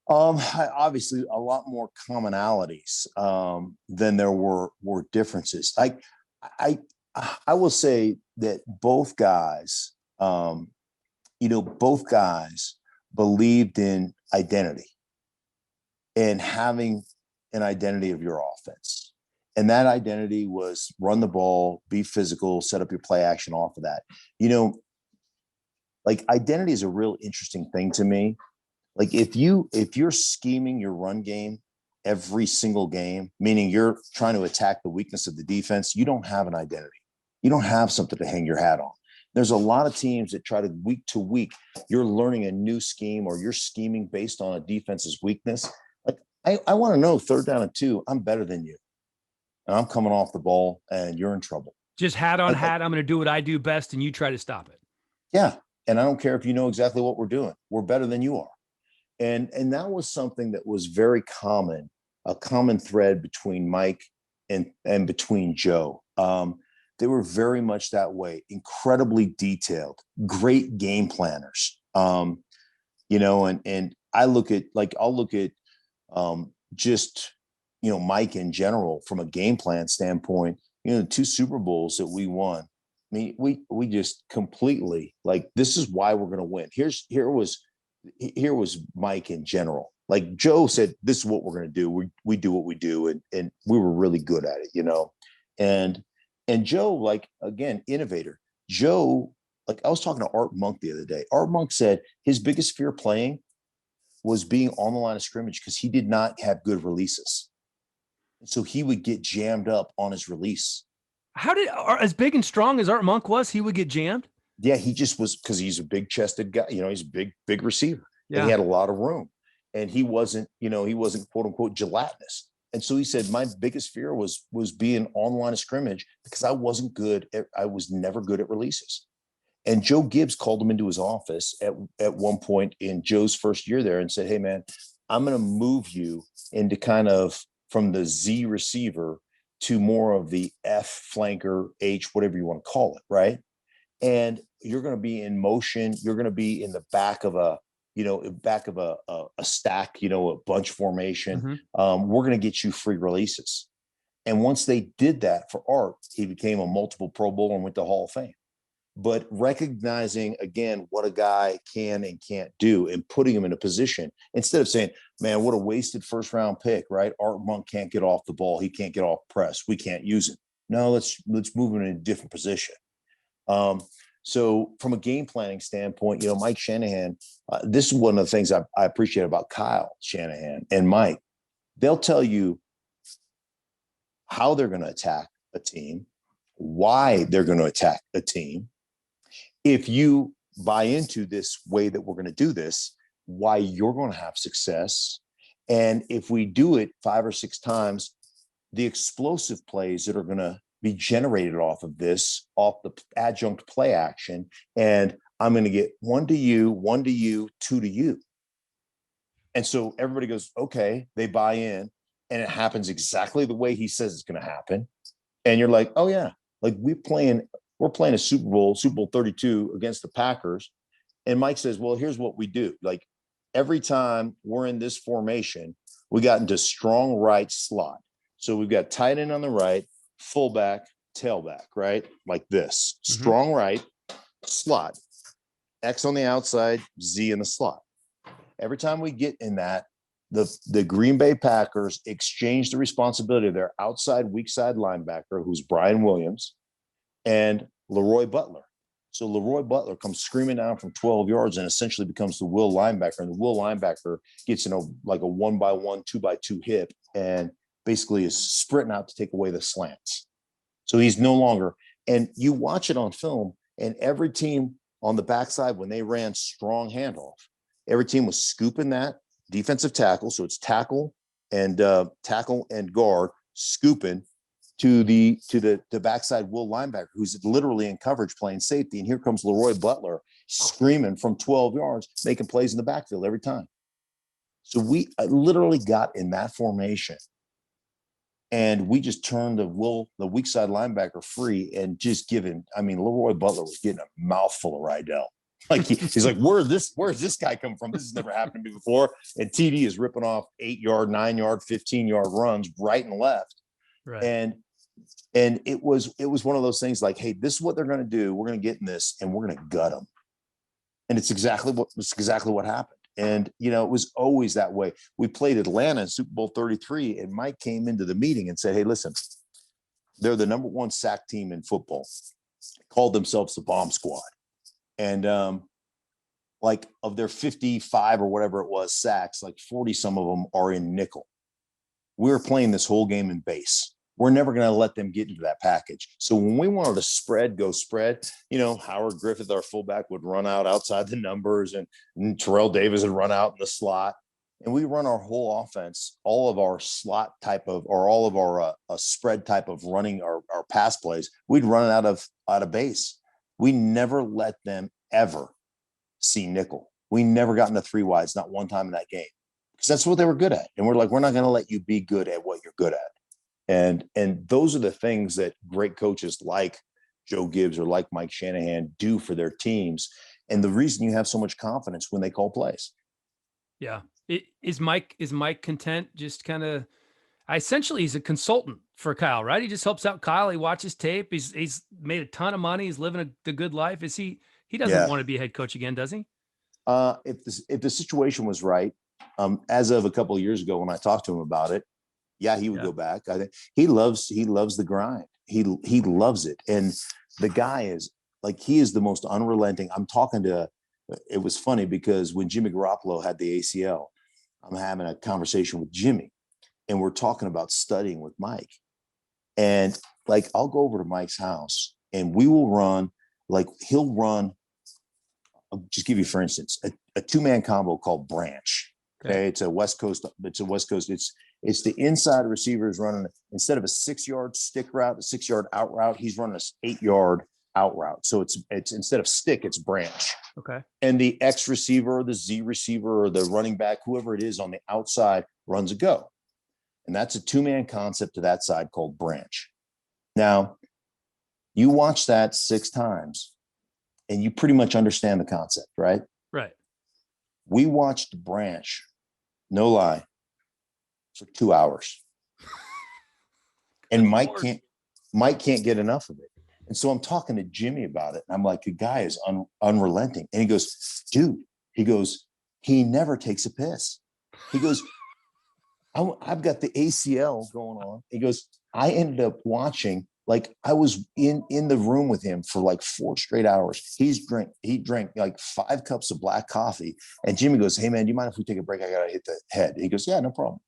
Obviously a lot more commonalities than there were differences. I will say that both guys, both guys believed in identity and having an identity of your offense. And that identity was run the ball, be physical, set up your play action off of that. Like identity is a real interesting thing to me. Like if you're scheming your run game every single game, meaning you're trying to attack the weakness of the defense, you don't have an identity. You don't have something to hang your hat on. There's a lot of teams that try to week to week, you're learning a new scheme or you're scheming based on a defense's weakness. Like I want to know 3rd down and 2, I'm better than you. And I'm coming off the ball and you're in trouble. Just hat on hat. I'm going to do what I do best and you try to stop it. Yeah. And I don't care if you know exactly what we're doing. We're better than you are. And that was something that was very common, a common thread between Mike and between Joe. They were very much that way, incredibly detailed, great game planners. And I'll look at just Mike in general from a game plan standpoint. The 2 Super Bowls that we won. I mean, we just completely like, this is why we're going to win. Here was Mike in general. Like Joe said, this is what we're going to do. We do what we do. And we were really good at it, and Joe, like, again, innovator. Joe, like I was talking to Art Monk the other day. Art Monk said his biggest fear playing was being on the line of scrimmage because he did not have good releases. So he would get jammed up on his release. How did, as big and strong as Art Monk was, he would get jammed? Yeah, he just was, because he's a big chested guy. He's a big receiver. Yeah. And he had a lot of room. And he wasn't quote unquote gelatinous. And so he said, my biggest fear was being on the line of scrimmage because I was never good at releases. And Joe Gibbs called him into his office at one point in Joe's first year there and said, hey, man, I'm going to move you into kind of from the Z receiver to more of the F flanker, H, whatever you want to call it. Right. And you're going to be in motion. You're going to be in the back of a stack, a bunch formation. We're going to get you free releases. And once they did that for Art, he became a multiple Pro Bowler and went to Hall of Fame. But recognizing, again, what a guy can and can't do and putting him in a position, instead of saying, man, what a wasted first round pick, right? Art Monk can't get off the ball. He can't get off press. We can't use him. No, let's move him in a different position. So from a game planning standpoint, Mike Shanahan, this is one of the things I appreciate about Kyle Shanahan and Mike. They'll tell you how they're going to attack a team, why they're going to attack a team. If you buy into this way that we're going to do this, why you're going to have success. And if we do it 5 or 6 times, the explosive plays that are going to be generated off the adjunct play action. And I'm going to get 1 to you, 1 to you, 2 to you. And so everybody goes, okay, they buy in, and it happens exactly the way he says it's going to happen. And you're like, oh yeah, like we're playing a Super Bowl 32 against the Packers. And Mike says, well, here's what we do. Like every time we're in this formation, we got into strong right slot. So we've got tight end on the right, fullback, tailback, right? Like this, strong right slot, X on the outside, Z in the slot. Every time we get in that, the Green Bay Packers exchange the responsibility of their outside weak side linebacker, who's Brian Williams, and Leroy Butler. So Leroy Butler comes screaming down from 12 yards and essentially becomes the will linebacker. And the will linebacker gets like a 1-by-1, 2-by-2 hip and basically is sprinting out to take away the slants. So he's no longer, and you watch it on film, and every team on the backside, when they ran strong handoff, every team was scooping that defensive tackle. So it's tackle and guard scooping to the backside will linebacker, who's literally in coverage playing safety. And here comes Leroy Butler screaming from 12 yards, making plays in the backfield every time. So we literally got in that formation, and we just turned the weak side linebacker free and just Leroy Butler was getting a mouthful of Rydell. Like he's like, where's this guy come from? This has never happened to me before. And TD is ripping off 8-yard, 9-yard, 15-yard runs right and left. Right. And it was one of those things like, hey, this is what they're going to do. We're going to get in this and we're going to gut them. And it's exactly what happened. And, it was always that way. We played Atlanta in Super Bowl 33, and Mike came into the meeting and said, hey, listen, they're the number 1 sack team in football. Called themselves the Bomb Squad. And like of their 55 or whatever it was sacks, like 40 some of them are in nickel. We're playing this whole game in base. We're never going to let them get into that package. So when we wanted to go spread, Howard Griffith, our fullback, would run out outside the numbers, and Terrell Davis would run out in the slot. And we run our whole offense, all of our slot type of, or all of our spread type of running our pass plays. We'd run it out of base. We never let them ever see nickel. We never got into 3 wides, not one time in that game, because that's what they were good at. And we're like, we're not going to let you be good at what you're good at. And those are the things that great coaches like Joe Gibbs or like Mike Shanahan do for their teams. And the reason you have so much confidence when they call plays. Yeah. Is Mike content just kind of, essentially he's a consultant for Kyle, right? He just helps out Kyle. He watches tape. He's made a ton of money. He's living the good life. He doesn't want to be a head coach again, does he? If the situation was right, as of a couple of years ago, when I talked to him about it, yeah, he would go back. I think he loves the grind. He loves it. And the guy is like, he is the most unrelenting. It was funny because when Jimmy Garoppolo had the ACL, I'm having a conversation with Jimmy, and we're talking about studying with Mike. And like, I'll go over to Mike's house and we will run, he'll run, I'll just give you, for instance, a 2-man combo called branch. Okay. It's a West Coast. It's the inside receivers running, instead of a 6-yard stick route, a 6-yard out route, he's running a 8-yard out route. So it's instead of stick, it's branch. Okay. And the X receiver or the Z receiver or the running back, whoever it is on the outside, runs a go. And that's a 2-man concept to that side called branch. Now, you watch that 6 times and you pretty much understand the concept, right? Right. We watched Branch, no lie, for 2 hours. And Mike can't get enough of it. And so I'm talking to Jimmy about it. And I'm like, the guy is unrelenting. And he goes, dude, he never takes a piss. He goes, I've got the ACL going on. He goes, I ended up watching, like I was in the room with him for like 4 straight hours. He drank like 5 cups of black coffee. And Jimmy goes, hey man, do you mind if we take a break? I got to hit the head. He goes, yeah, no problem.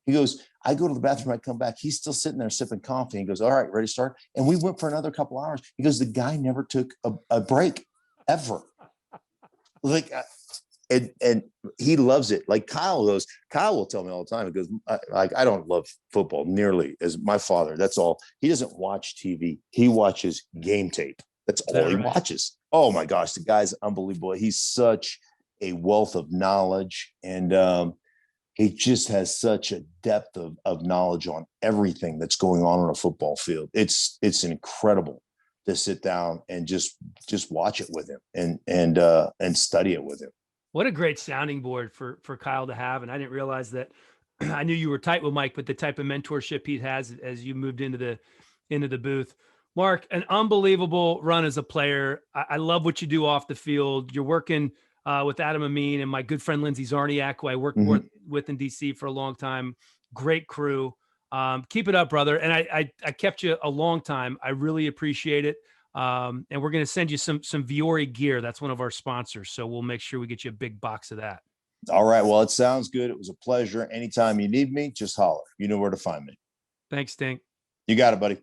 He goes, I go to the bathroom, I come back. He's still sitting there sipping coffee. He goes, all right, ready to start? And we went for another couple hours. He goes, the guy never took a break ever. Like, and he loves it. Like Kyle will tell me all the time. He goes, I don't love football nearly as my father. That's all. He doesn't watch TV. He watches game tape. That's all he watches. Oh my gosh, the guy's unbelievable. He's such a wealth of knowledge, and he just has such a depth of knowledge on everything that's going on a football field. It's incredible to sit down and just watch it with him and study it with him. What a great sounding board for Kyle to have. And I didn't realize that. I knew you were tight with Mike, but the type of mentorship he has as you moved into the booth. Mark, an unbelievable run as a player. I love what you do off the field. You're working with Adam Amin and my good friend Lindsey Zarniak, who I worked with in DC for a long time. Great crew. Keep it up, brother. And I kept you a long time. I really appreciate it. And we're going to send you some Viore gear. That's one of our sponsors. So we'll make sure we get you a big box of that. All right. Well, it sounds good. It was a pleasure. Anytime you need me, just holler. You know where to find me. Thanks, Stink. You got it, buddy.